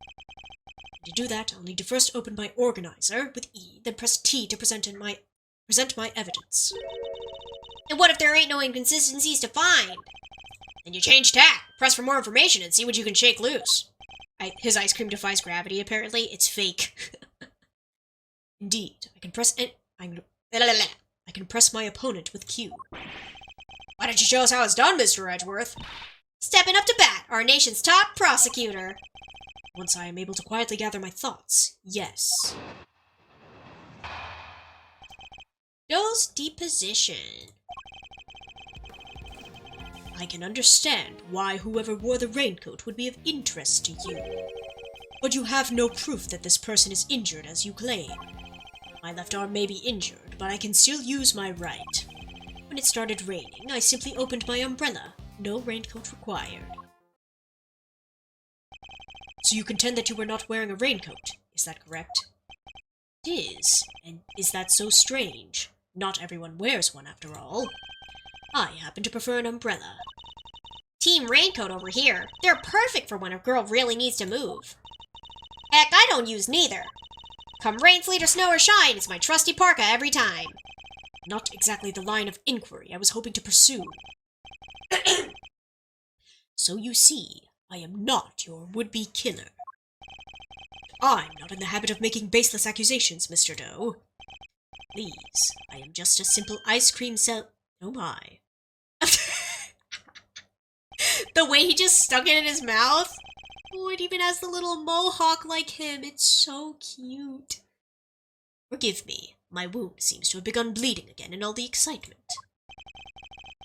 To do that, I'll need to first open my organizer with E, then press T to present my evidence. And what if there ain't no inconsistencies to find? Then you change tack, press for more information, and see what you can shake loose. His ice cream defies gravity, apparently. It's fake. Indeed, I can press my opponent with Q. Why don't you show us how it's done, Mr. Edgeworth? Stepping up to bat, our nation's top prosecutor. Once I am able to quietly gather my thoughts, yes. Doe's deposition. I can understand why whoever wore the raincoat would be of interest to you. But you have no proof that this person is injured as you claim. My left arm may be injured, but I can still use my right. When it started raining, I simply opened my umbrella. No raincoat required. So you contend that you were not wearing a raincoat, is that correct? It is, and is that so strange? Not everyone wears one after all. I happen to prefer an umbrella. Team Raincoat over here. They're perfect for when a girl really needs to move. Heck, I don't use neither. Come rain, sleet, or snow, or shine, it's my trusty parka every time. Not exactly the line of inquiry I was hoping to pursue. So you see, I am not your would-be killer. I'm not in the habit of making baseless accusations, Mr. Doe. Please, I am just a simple ice cream Oh my. The way he just stuck it in his mouth. Oh, it even has the little mohawk like him. It's so cute. Forgive me. My wound seems to have begun bleeding again in all the excitement.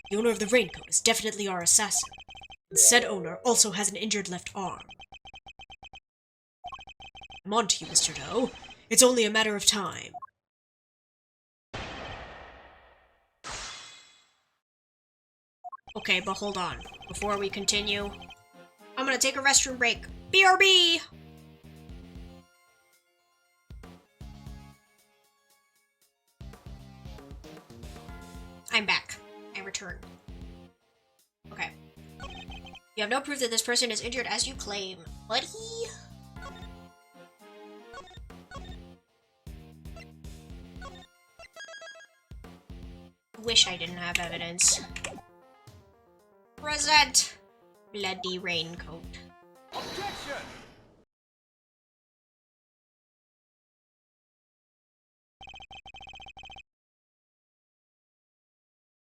The owner of the raincoat is definitely our assassin. And said owner also has an injured left arm. I'm on to you, Mr. Doe. It's only a matter of time. Okay, but hold on. Before we continue, I'm gonna take a restroom break. BRB! I'm back. I return. Okay. You have no proof that this person is injured as you claim, buddy. Wish I didn't have evidence. Present! Bloody raincoat. Objection!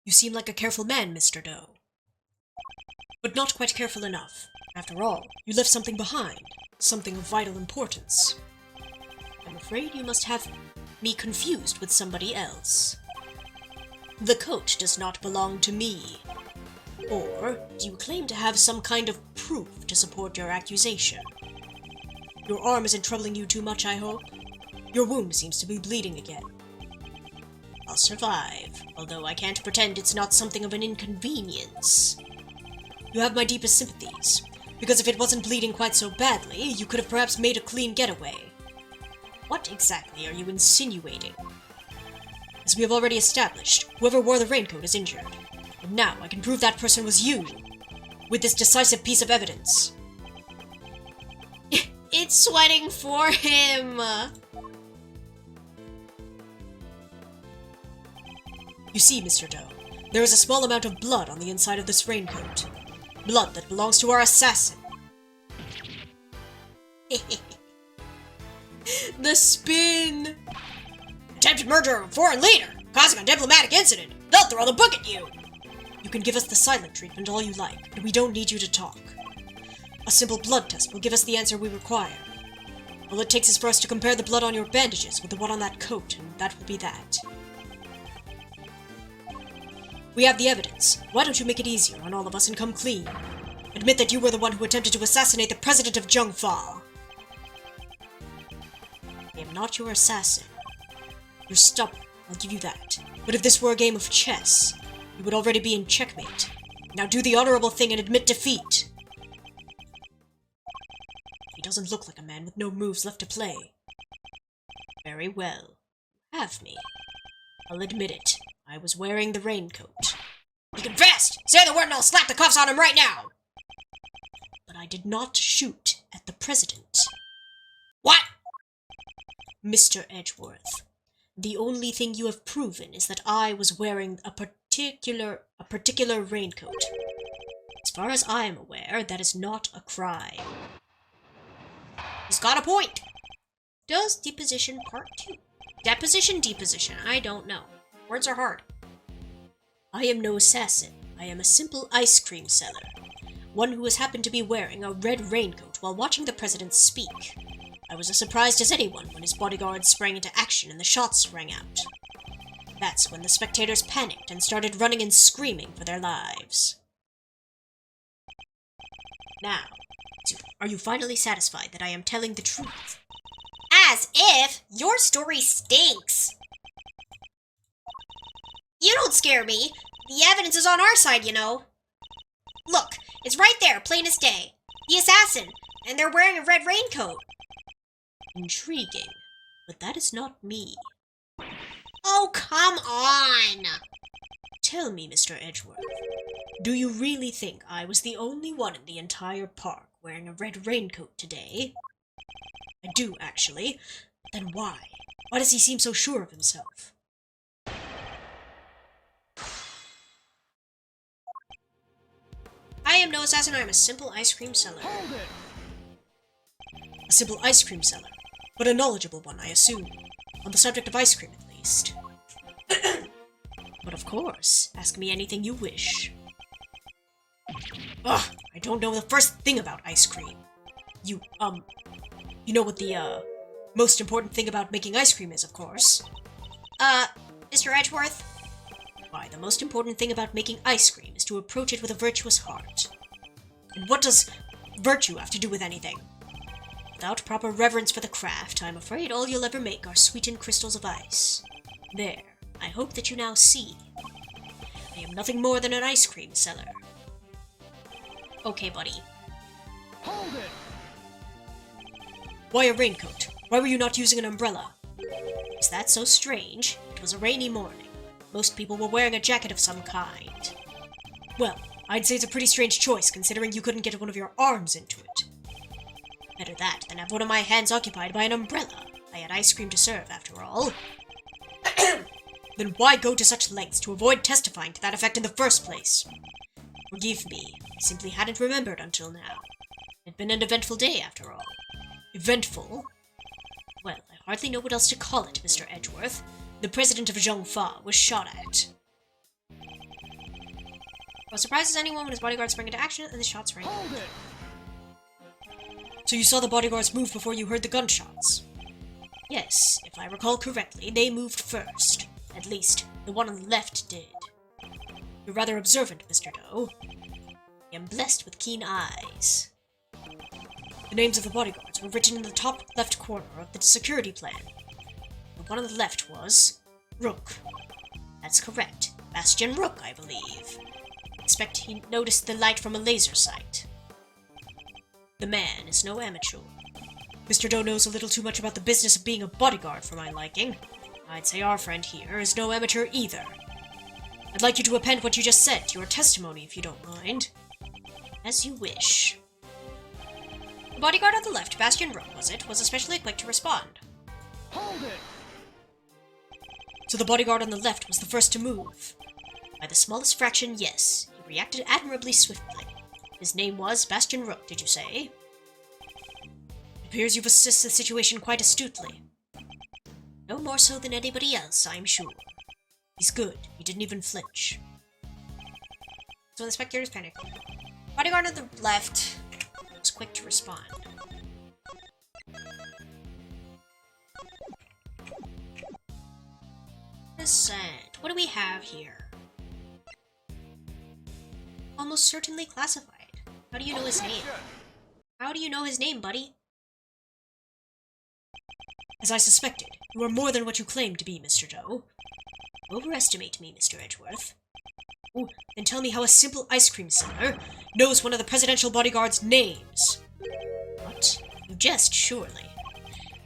You seem like a careful man, Mr. Doe. But not quite careful enough. After all, you left something behind. Something of vital importance. I'm afraid you must have me confused with somebody else. The coat does not belong to me. Or, do you claim to have some kind of proof to support your accusation? Your arm isn't troubling you too much, I hope? Your wound seems to be bleeding again. I'll survive, although I can't pretend it's not something of an inconvenience. You have my deepest sympathies, because if it wasn't bleeding quite so badly, you could have perhaps made a clean getaway. What exactly are you insinuating? As we have already established, whoever wore the raincoat is injured. And now I can prove that person was you, with this decisive piece of evidence. It's sweating for him! You see, Mr. Doe, there is a small amount of blood on the inside of this raincoat. Blood that belongs to our assassin. The spin! Attempted murder of a foreign leader, causing a diplomatic incident. They'll throw the book at you! You can give us the silent treatment all you like, but we don't need you to talk. A simple blood test will give us the answer we require. All it takes is for us to compare the blood on your bandages with the one on that coat, and that will be that. We have the evidence. Why don't you make it easier on all of us and come clean? Admit that you were the one who attempted to assassinate the president of Jungfa. I am not your assassin. You're stubborn, I'll give you that. But if this were a game of chess, you would already be in checkmate. Now do the honorable thing and admit defeat. He doesn't look like a man with no moves left to play. Very well. Have me. I'll admit it. I was wearing the raincoat. He confessed! Say the word and I'll slap the cuffs on him right now! But I did not shoot at the president. What? Mr. Edgeworth, the only thing you have proven is that I was wearing a particular raincoat. As far as I am aware, that is not a crime. He's got a point! Does deposition part 2. Deposition, I don't know. Words are hard. I am no assassin. I am a simple ice cream seller. One who has happened to be wearing a red raincoat while watching the president speak. I was as surprised as anyone when his bodyguards sprang into action and the shots rang out. That's when the spectators panicked and started running and screaming for their lives. Now, are you finally satisfied that I am telling the truth? As if! Your story stinks! You don't scare me. The evidence is on our side, you know. Look, it's right there, plain as day. The assassin, and they're wearing a red raincoat. Intriguing, but that is not me. Oh, come on! Tell me, Mr. Edgeworth, do you really think I was the only one in the entire park wearing a red raincoat today? I do, actually. Then why? Why does he seem so sure of himself? I am no assassin, I am a simple ice cream seller. Hold it! A simple ice cream seller, but a knowledgeable one, I assume. On the subject of ice cream, at least. But of course, ask me anything you wish. Ugh, I don't know the first thing about ice cream. You know what the, most important thing about making ice cream is, of course. Mr. Edgeworth? Why, the most important thing about making ice cream is to approach it with a virtuous heart. And what does virtue have to do with anything? Without proper reverence for the craft, I'm afraid all you'll ever make are sweetened crystals of ice. There, I hope that you now see. I am nothing more than an ice cream seller. Okay, buddy. Hold it! Why a raincoat? Why were you not using an umbrella? Is that so strange? It was a rainy morning. Most people were wearing a jacket of some kind. Well, I'd say it's a pretty strange choice, considering you couldn't get one of your arms into it. Better that than have one of my hands occupied by an umbrella. I had ice cream to serve, after all. Then why go to such lengths to avoid testifying to that effect in the first place? Forgive me, I simply hadn't remembered until now. It had been an eventful day, after all. Eventful? Well, I hardly know what else to call it, Mr. Edgeworth. The president of Zhongfa was shot at. I was surprised as anyone when his bodyguards sprang into action and the shots rang. Hold it! So you saw the bodyguards move before you heard the gunshots? Yes, if I recall correctly, they moved first. At least, the one on the left did. You're rather observant, Mr. Doe. I am blessed with keen eyes. The names of the bodyguards were written in the top left corner of the security plan. The one on the left was Rook. That's correct. Bastian Rook, I believe. Expect he noticed the light from a laser sight. The man is no amateur. Mr. Doe knows a little too much about the business of being a bodyguard for my liking. I'd say our friend here is no amateur either. I'd like you to append what you just said to your testimony, if you don't mind. As you wish. The bodyguard on the left, Bastian Rook, was especially quick to respond. Hold it! So the bodyguard on the left was the first to move. By the smallest fraction, yes. He reacted admirably swiftly. His name was Bastian Rook, did you say? It appears you've assessed the situation quite astutely. No more so than anybody else, I'm sure. He's good. He didn't even flinch. So the spectators panicked. Bodyguard on the left was quick to respond. What do we have here? Almost certainly classified. How do you know his name? How do you know his name, buddy? As I suspected, you are more than what you claim to be, Mr. Doe. You overestimate me, Mr. Edgeworth. Oh, then tell me how a simple ice cream seller knows one of the presidential bodyguard's names. What? You jest, surely.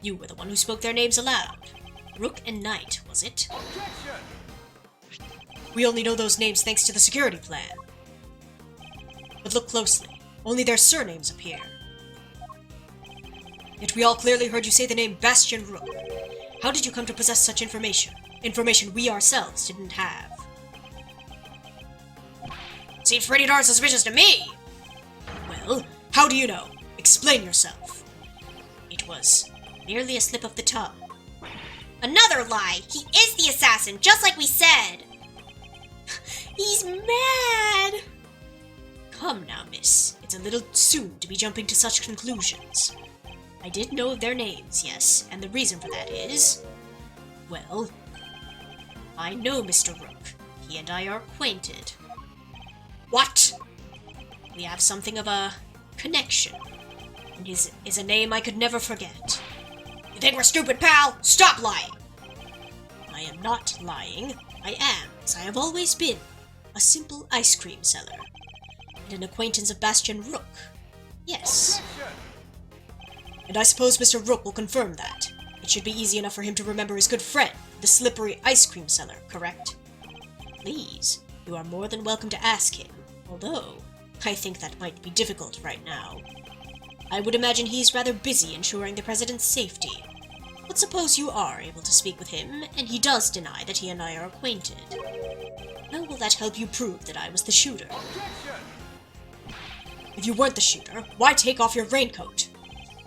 You were the one who spoke their names aloud. Rook and Knight, was it? Objection! We only know those names thanks to the security plan. But look closely. Only their surnames appear. Yet we all clearly heard you say the name Bastian Rook. How did you come to possess such information? Information we ourselves didn't have. Seems pretty darn suspicious to me. Well, how do you know? Explain yourself. It was merely a slip of the tongue. Another lie! He is the assassin, just like we said! He's mad! Come now, miss. It's a little soon to be jumping to such conclusions. I did know of their names, yes, and the reason for that is... Well, I know Mr. Rook. He and I are acquainted. What? We have something of a connection. And his is a name I could never forget. You think we're stupid, pal? Stop lying! I am not lying. I am, as I have always been, a simple ice cream seller. And an acquaintance of Bastian Rook. Yes. And I suppose Mr. Rook will confirm that. It should be easy enough for him to remember his good friend, the slippery ice cream seller, correct? Please, you are more than welcome to ask him, although I think that might be difficult right now. I would imagine he's rather busy ensuring the president's safety. But suppose you are able to speak with him, and he does deny that he and I are acquainted. How will that help you prove that I was the shooter? If you weren't the shooter, why take off your raincoat?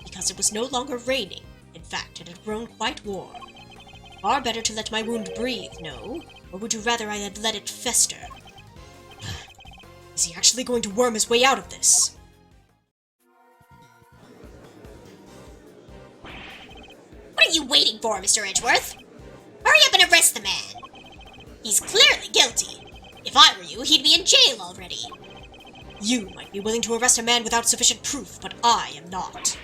Because it was no longer raining. In fact, it had grown quite warm. Far better to let my wound breathe, no? Or would you rather I had let it fester? Is he actually going to worm his way out of this? What are you waiting for, Mr. Edgeworth? Hurry up and arrest the man! He's clearly guilty. If I were you, he'd be in jail already. You might be willing to arrest a man without sufficient proof, but I am not.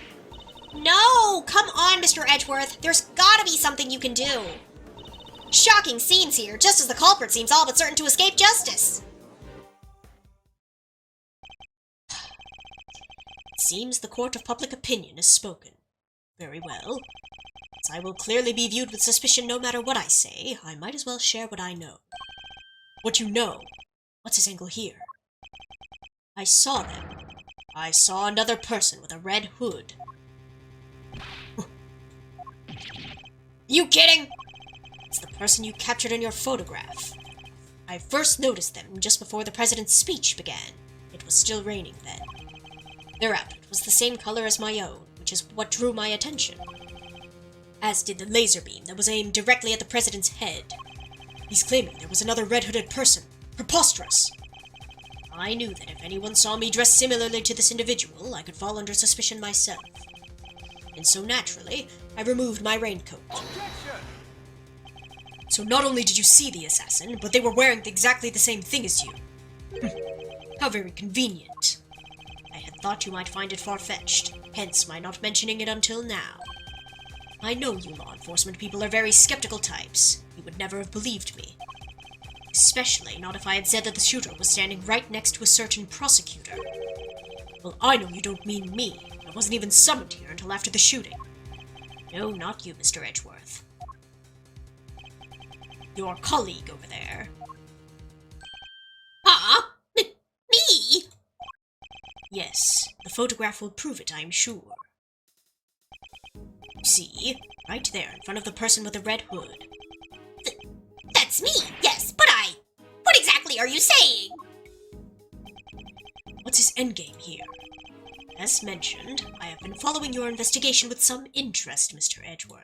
No! Come on, Mr. Edgeworth. There's gotta be something you can do. Shocking scenes here, just as the culprit seems all but certain to escape justice. It seems the court of public opinion has spoken. Very well. As I will clearly be viewed with suspicion no matter what I say, I might as well share what I know. What you know? What's his angle here? I saw them. I saw another person with a red hood. You kidding? It's the person you captured in your photograph. I first noticed them just before the president's speech began. It was still raining then. Their outfit was the same color as my own, which is what drew my attention. As did the laser beam that was aimed directly at the president's head. He's claiming there was another red-hooded person. Preposterous! I knew that if anyone saw me dressed similarly to this individual, I could fall under suspicion myself. And so naturally, I removed my raincoat. So not only did you see the assassin, but they were wearing exactly the same thing as you. How very convenient. I had thought you might find it far-fetched, hence my not mentioning it until now. I know you law enforcement people are very skeptical types. You would never have believed me. Especially not if I had said that the shooter was standing right next to a certain prosecutor. Well, I know you don't mean me. I wasn't even summoned here until after the shooting. No, not you, Mr. Edgeworth. Your colleague over there. Huh? Me? Yes, the photograph will prove it, I'm sure. See? Right there, in front of the person with the red hood. That's me, yes, but What exactly are you saying? What's his endgame here? As mentioned, I have been following your investigation with some interest, Mr. Edgeworth.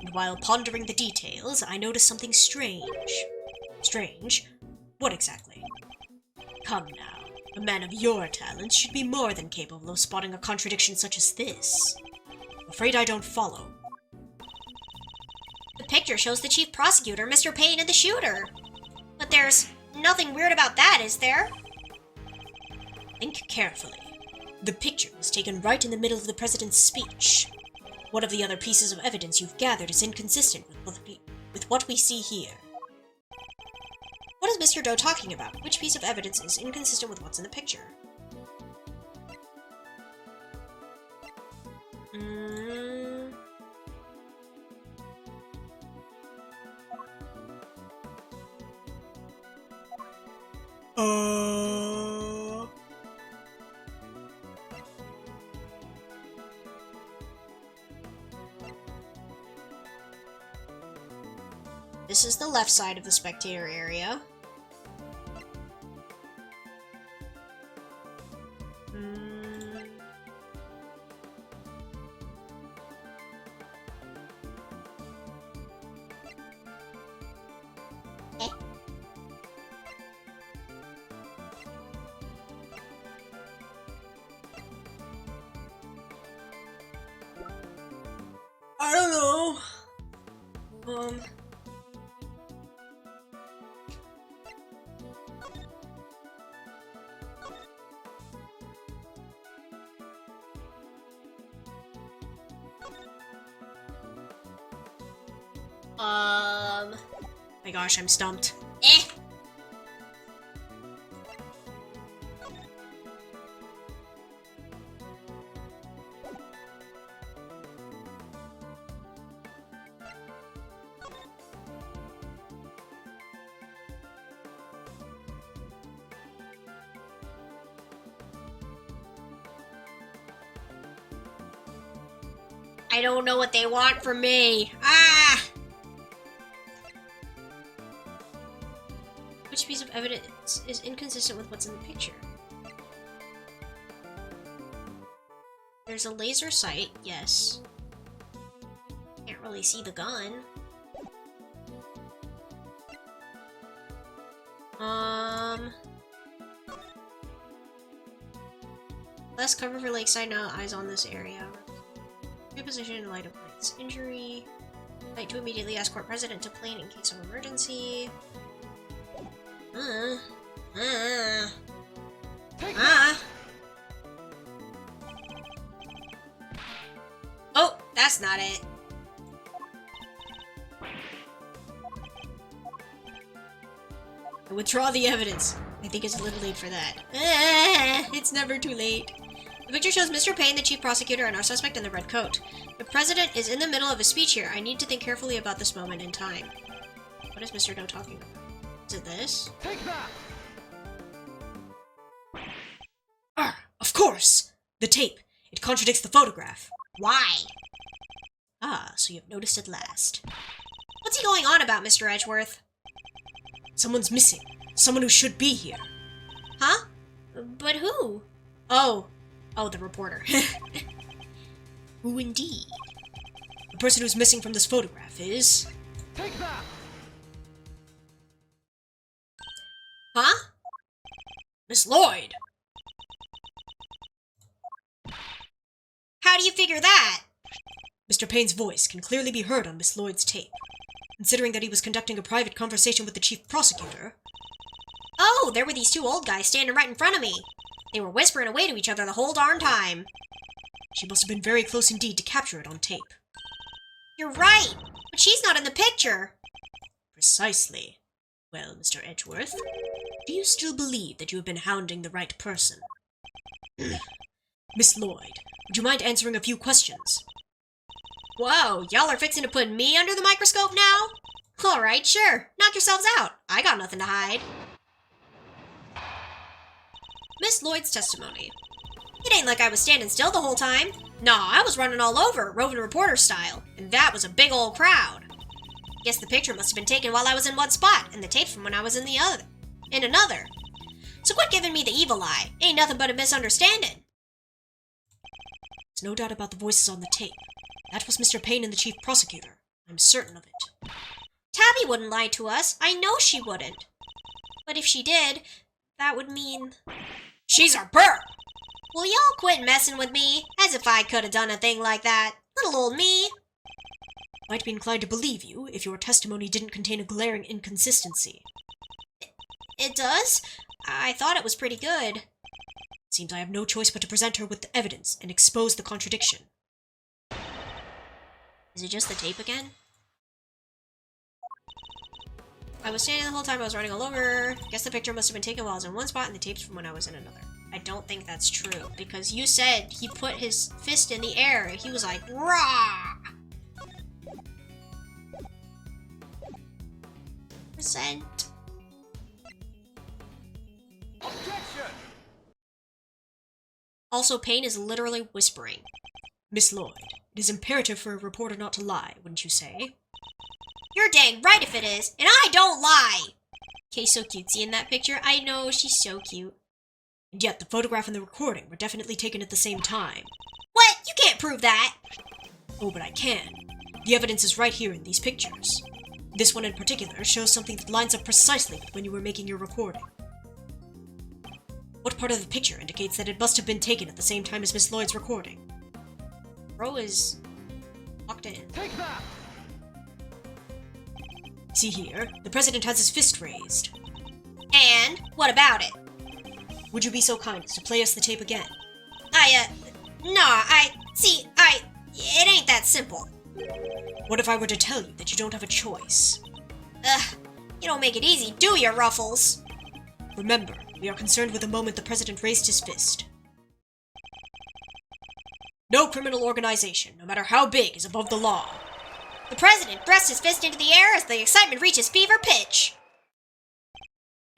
And while pondering the details, I noticed something strange. Strange? What exactly? Come now, a man of your talents should be more than capable of spotting a contradiction such as this. I'm afraid I don't follow. The picture shows the chief prosecutor, Mr. Payne, and the shooter. But there's nothing weird about that, is there? Think carefully. The picture was taken right in the middle of the president's speech. One of the other pieces of evidence you've gathered is inconsistent with what we see here. What is Mr. Doe talking about? Which piece of evidence is inconsistent with what's in the picture? This is the left side of the spectator area. My gosh, I'm stumped. Eh. I don't know what they want from me. Ah! Which piece of evidence is inconsistent with what's in the picture? There's a laser sight, yes. Can't really see the gun. Less cover for lakeside, now eyes on this area. Good position in light of Knight's injury. Knight to immediately escort President to plane in case of emergency. Oh, that's not it. I withdraw the evidence. I think it's a little late for that. It's never too late. The picture shows Mr. Payne, the chief prosecutor, and our suspect in the red coat. The president is in the middle of a speech here. I need to think carefully about this moment in time. What is Mr. Doe talking about? Is it this? Take that! Of course! The tape. It contradicts the photograph. Why? Ah, so you've noticed at last. What's he going on about, Mr. Edgeworth? Someone's missing. Someone who should be here. Huh? But who? Oh, the reporter. Who indeed? The person who's missing from this photograph is... Take that! Huh? Miss Lloyd! How do you figure that? Mr. Payne's voice can clearly be heard on Miss Lloyd's tape. Considering that he was conducting a private conversation with the chief prosecutor... Oh, there were these two old guys standing right in front of me. They were whispering away to each other the whole darn time. She must have been very close indeed to capture it on tape. You're right, but she's not in the picture. Precisely. Well, Mr. Edgeworth, do you still believe that you have been hounding the right person? Miss Lloyd, would you mind answering a few questions? Whoa, y'all are fixing to put me under the microscope now? Alright, sure. Knock yourselves out. I got nothing to hide. Miss Lloyd's testimony. It ain't like I was standing still the whole time. Nah, I was running all over, roving reporter style, and that was a big old crowd. Guess the picture must have been taken while I was in one spot, and the tape from when I was in another. So quit giving me the evil eye. Ain't nothing but a misunderstanding. There's no doubt about the voices on the tape. That was Mr. Payne and the chief prosecutor. I'm certain of it. Tabby wouldn't lie to us. I know she wouldn't. But if she did, that would mean... She's our burr! Will y'all quit messing with me? As if I could have done a thing like that. Little old me. Might be inclined to believe you if your testimony didn't contain a glaring inconsistency. It does? I thought it was pretty good. Seems I have no choice but to present her with the evidence and expose the contradiction. Is it just the tape again? I was standing the whole time I was running all over. Guess the picture must have been taken while I was in one spot and the tape's from when I was in another. I don't think that's true, because you said he put his fist in the air and he was like, rah! Percent. Objection! Also, Payne is literally whispering. Miss Lloyd, it is imperative for a reporter not to lie, wouldn't you say? You're dang right if it is, and I don't lie! Kay's so cutesy in that picture. I know, she's so cute. And yet, the photograph and the recording were definitely taken at the same time. What? You can't prove that! Oh, but I can. The evidence is right here in these pictures. This one in particular shows something that lines up precisely with when you were making your recording. What part of the picture indicates that it must have been taken at the same time as Miss Lloyd's recording? Bro is locked in. Take that! See here, the president has his fist raised. And what about it? Would you be so kind as to play us the tape again? It ain't that simple. What if I were to tell you that you don't have a choice? You don't make it easy, do you, Ruffles? Remember, we are concerned with the moment the president raised his fist. No criminal organization, no matter how big, is above the law. The president pressed his fist into the air as the excitement reaches fever pitch.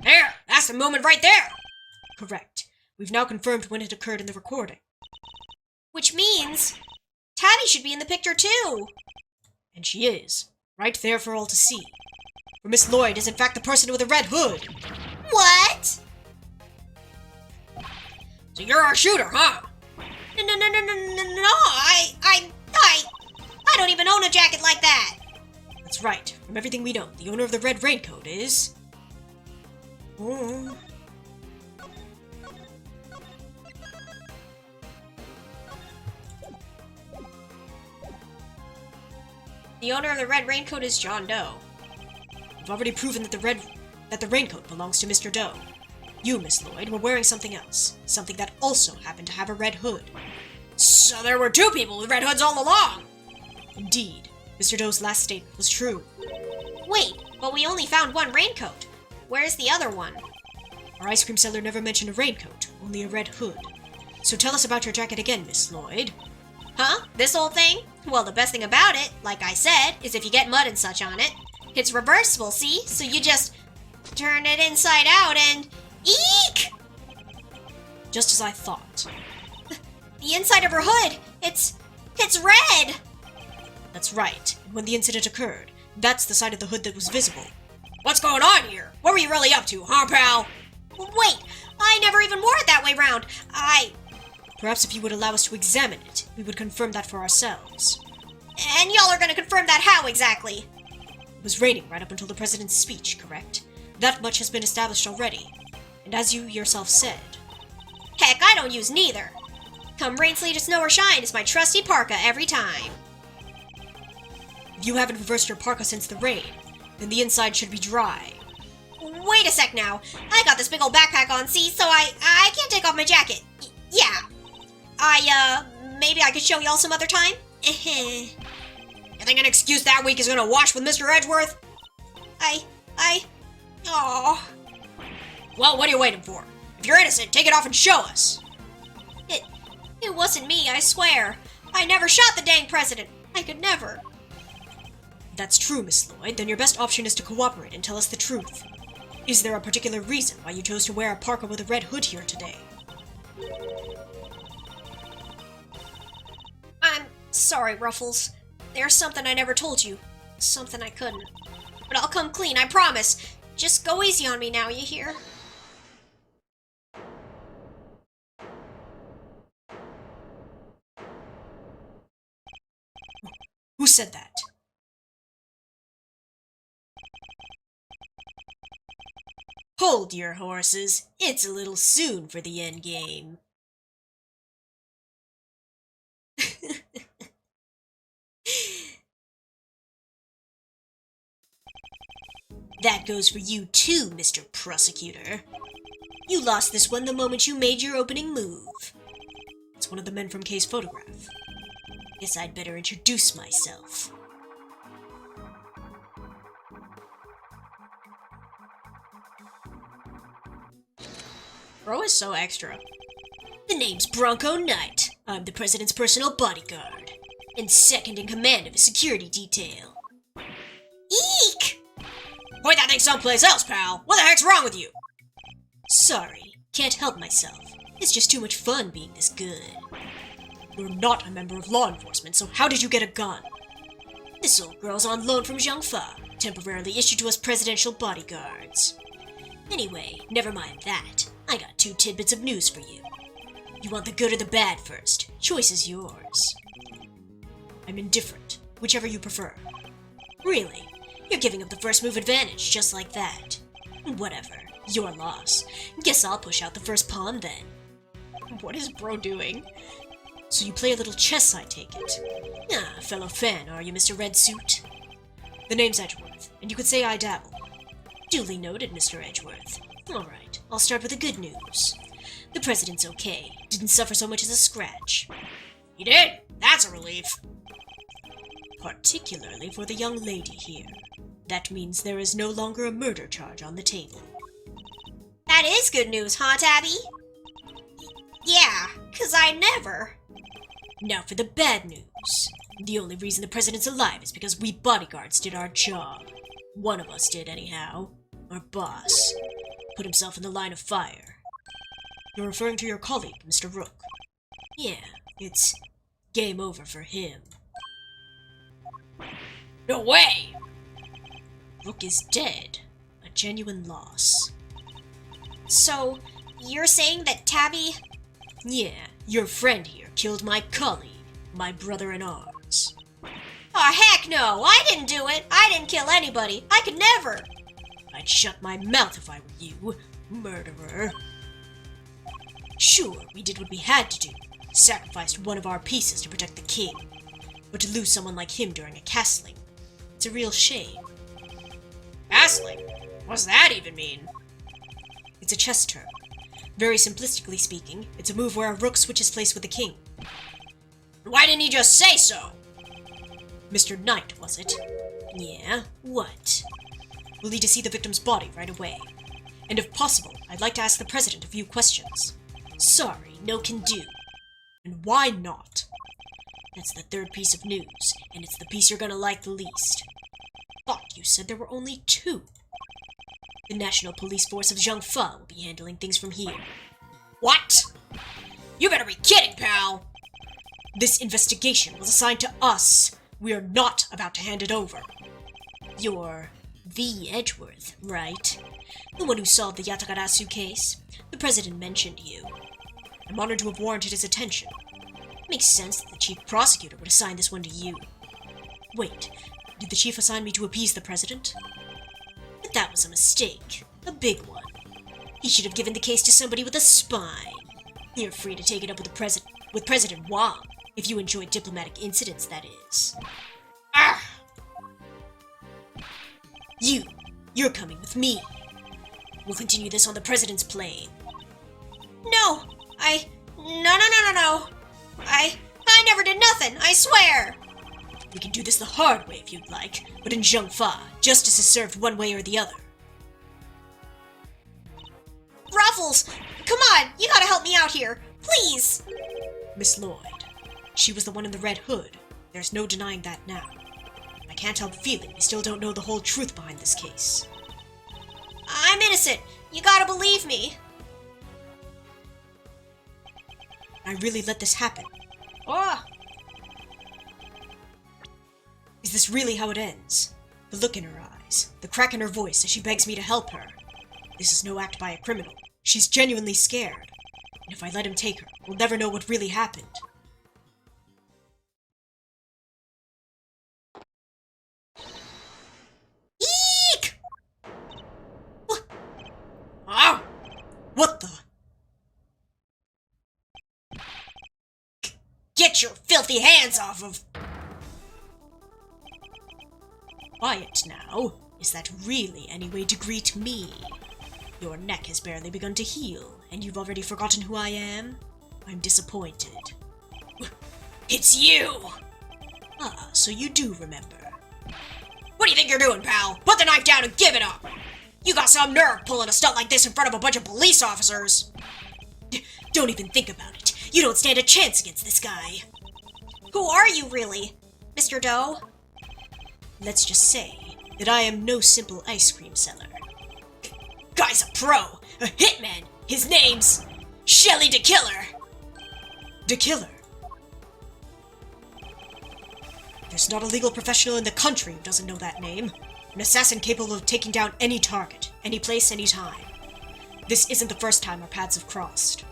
There! That's the moment right there! Correct. We've now confirmed when it occurred in the recording. Which means Tabby should be in the picture too. And she is. Right there for all to see. For Miss Lloyd is in fact the person with a red hood. What? So you're our shooter, huh? No, I don't even own a jacket like that. That's right. From everything we know, the owner of the red raincoat is... Oh. The owner of the red raincoat is John Doe. We've already proven that the raincoat belongs to Mr. Doe. You, Miss Lloyd, were wearing something else. Something that also happened to have a red hood. So there were two people with red hoods all along! Indeed. Mr. Doe's last statement was true. Wait, but we only found one raincoat. Where's the other one? Our ice cream seller never mentioned a raincoat, only a red hood. So tell us about your jacket again, Miss Lloyd. Huh? This old thing? Well, the best thing about it, like I said, is if you get mud and such on it, it's reversible, see? So you just turn it inside out and... Eek! Just as I thought. The inside of her hood, it's red! That's right. And when the incident occurred, that's the side of the hood that was visible. What's going on here? What were you really up to, huh, pal? Wait, I never even wore it that way round. Perhaps if you would allow us to examine it, we would confirm that for ourselves. And y'all are gonna confirm that how exactly? It was raining right up until the president's speech, correct? That much has been established already. And as you yourself said... Heck, I don't use neither. Come rain, sleet, or snow, or shine, it's my trusty parka every time. If you haven't reversed your parka since the rain, then the inside should be dry. Wait a sec now. I got this big old backpack on, see, so I can't take off my jacket. Yeah. Maybe I could show y'all some other time? You think an excuse that weak is gonna wash with Mr. Edgeworth? Oh. Well, what are you waiting for? If you're innocent, take it off and show us! It wasn't me, I swear. I never shot the dang president. I could never. If that's true, Miss Lloyd, then your best option is to cooperate and tell us the truth. Is there a particular reason why you chose to wear a parka with a red hood here today? I'm sorry, Ruffles. There's something I never told you. Something I couldn't. But I'll come clean, I promise. Just go easy on me now, you hear? Who said that? Hold your horses. It's a little soon for the endgame. That goes for you too, Mr. Prosecutor. You lost this one the moment you made your opening move. It's one of the men from Kay's photograph. Guess I'd better introduce myself. Bro is so extra. The name's Bronco Knight. I'm the president's personal bodyguard, and second in command of his security detail. Eek! Point that thing someplace else, pal! What the heck's wrong with you? Sorry, can't help myself. It's just too much fun being this good. You're not a member of law enforcement, so how did you get a gun? This old girl's on loan from Zhangfa, temporarily issued to us presidential bodyguards. Anyway, never mind that. I got 2 tidbits of news for you. You want the good or the bad first? Choice is yours. I'm indifferent, whichever you prefer. Really? You're giving up the first move advantage, just like that. Whatever, your loss. Guess I'll push out the first pawn then. What is bro doing? So you play a little chess, I take it. Ah, fellow fan, are you, Mr. Red Suit? The name's Edgeworth. Edgeworth, and you could say I dabble. Duly noted, Mr. Edgeworth. Alright, I'll start with the good news. The president's okay. Didn't suffer so much as a scratch. You did? That's a relief. Particularly for the young lady here. That means there is no longer a murder charge on the table. That is good news, huh, Tabby? Yeah, 'cause I never... Now for the bad news. The only reason the president's alive is because we bodyguards did our job. One of us did, anyhow. Our boss. Put himself in the line of fire. You're referring to your colleague, Mr. Rook. Yeah, it's game over for him. No way! Rook is dead. A genuine loss. So, you're saying that Tabby... Yeah, your friend here killed my colleague, my brother in arms. Aw, heck no! I didn't do it! I didn't kill anybody! I could never! I'd shut my mouth if I were you, murderer. Sure, we did what we had to do. Sacrificed one of our pieces to protect the king. But to lose someone like him during a castling, it's a real shame. Castling? What's that even mean? It's a chess term. Very simplistically speaking, it's a move where a rook switches place with the king. Why didn't he just say so? Mr. Knight, was it? Yeah, what? We'll need to see the victim's body right away. And if possible, I'd like to ask the president a few questions. Sorry, no can do. And why not? That's the third piece of news, and it's the piece you're gonna like the least. Thought you said there were only 2. The National Police Force of Zhangfa will be handling things from here. What? You better be kidding, pal! This investigation was assigned to us. We are not about to hand it over. You're the Edgeworth, right? The one who solved the Yatakarasu case. The president mentioned you. I'm honored to have warranted his attention. Makes sense that the chief prosecutor would assign this one to you. Wait, did the chief assign me to appease the president? But that was a mistake. A big one. He should have given the case to somebody with a spine. You're free to take it up with President Wang, if you enjoy diplomatic incidents, that is. Ah! You're coming with me. We'll continue this on the president's plane. No! No. I never did nothing, I swear! We can do this the hard way if you'd like, but in Zhangfa, justice is served one way or the other. Ruffles! Come on, you gotta help me out here, please! Miss Lloyd. She was the one in the red hood. There's no denying that now. I can't help feeling we still don't know the whole truth behind this case. I'm innocent. You gotta believe me. I really let this happen. Oh. Is this really how it ends? The look in her eyes, the crack in her voice as she begs me to help her. This is no act by a criminal. She's genuinely scared. And if I let him take her, we'll never know what really happened. Eek! Ah! What the? Get your filthy hands off of... Quiet now. Is that really any way to greet me? Your neck has barely begun to heal, and you've already forgotten who I am? I'm disappointed. It's you! Ah, so you do remember. What do you think you're doing, pal? Put the knife down and give it up! You got some nerve pulling a stunt like this in front of a bunch of police officers! Don't even think about it. You don't stand a chance against this guy. Who are you, really? Mr. Doe? Let's just say that I am no simple ice cream seller. Guy's a pro! A hitman! His name's... Shelly the Killer! The Killer? There's not a legal professional in the country who doesn't know that name. An assassin capable of taking down any target, any place, any time. This isn't the first time our paths have crossed.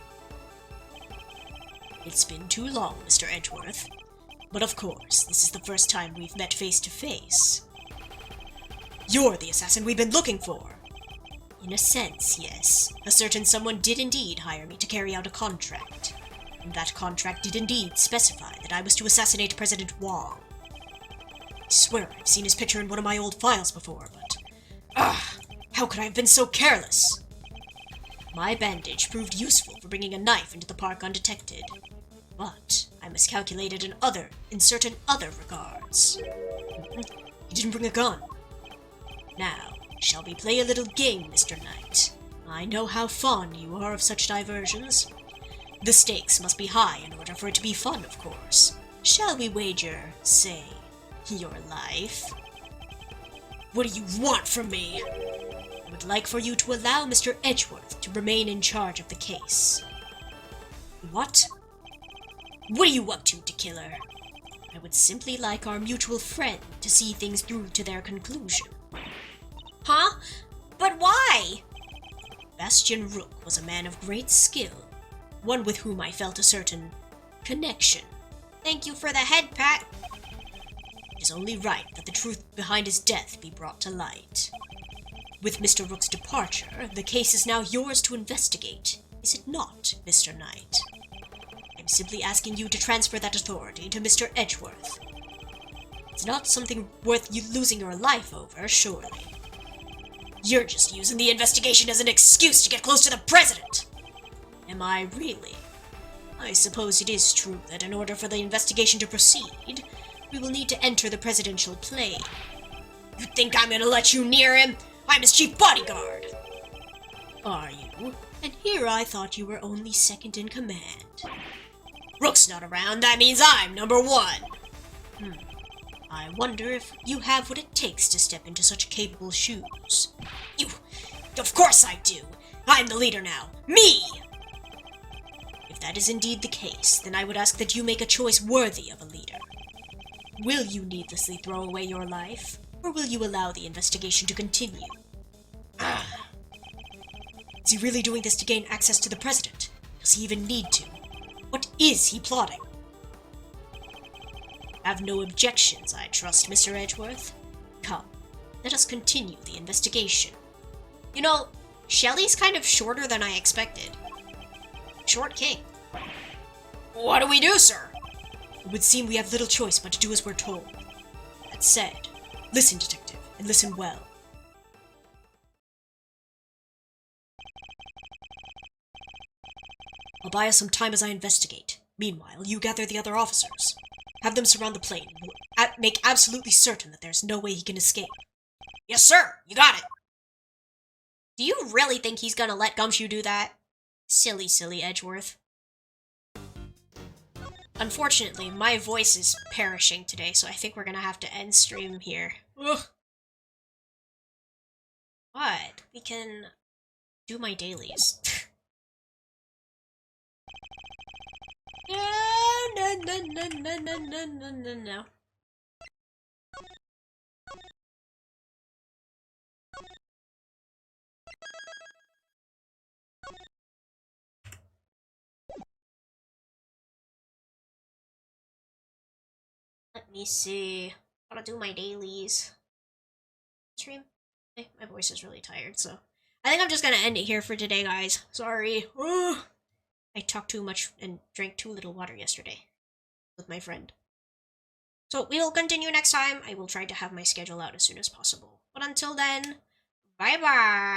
It's been too long, Mr. Edgeworth. But of course, this is the first time we've met face to face. You're the assassin we've been looking for. In a sense, yes. A certain someone did indeed hire me to carry out a contract. And that contract did indeed specify that I was to assassinate President Wang. I swear I've seen his picture in one of my old files before, but... how could I have been so careless? My bandage proved useful for bringing a knife into the park undetected, but I miscalculated in certain other regards. He didn't bring a gun. Now, shall we play a little game, Mr. Knight? I know how fond you are of such diversions. The stakes must be high in order for it to be fun, of course. Shall we wager, say, your life? What do you want from me? I would like for you to allow Mr. Edgeworth to remain in charge of the case. What? What are you up to, Killer? I would simply like our mutual friend to see things through to their conclusion. Huh? But why? Bastian Rook was a man of great skill, one with whom I felt a certain connection. Thank you for the head pat. It is only right that the truth behind his death be brought to light. With Mr. Rook's departure, the case is now yours to investigate, is it not, Mr. Knight? I'm simply asking you to transfer that authority to Mr. Edgeworth. It's not something worth you losing your life over, surely. You're just using the investigation as an excuse to get close to the president! Am I really? I suppose it is true that in order for the investigation to proceed, we will need to enter the presidential plane. You think I'm gonna let you near him? I'm his chief bodyguard! Are you? And here I thought you were only second in command. Rook's not around, that means I'm number one! I wonder if you have what it takes to step into such capable shoes. You... Of course I do! I'm the leader now! Me! If that is indeed the case, then I would ask that you make a choice worthy of a leader. Will you needlessly throw away your life, or will you allow the investigation to continue? Is he really doing this to gain access to the president? Does he even need to? What is he plotting? Have no objections, I trust, Mr. Edgeworth. Come, let us continue the investigation. You know, Shelly's kind of shorter than I expected. Short king. What do we do, sir? It would seem we have little choice but to do as we're told. That said, listen, detective, and listen well. I'll buy us some time as I investigate. Meanwhile, you gather the other officers. Have them surround the plane. We'll make absolutely certain that there's no way he can escape. Yes, sir! You got it! Do you really think he's gonna let Gumshoe do that? Silly, silly Edgeworth. Unfortunately, my voice is perishing today, so I think we're gonna have to end stream here. Ugh. But we can do my dailies. No. Let me see. Gotta do my dailies. Stream? Okay, my voice is really tired, so I think I'm just gonna end it here for today, guys. Sorry. Ugh. I talked too much and drank too little water yesterday with my friend. So we will continue next time. I will try to have my schedule out as soon as possible. But until then, bye-bye!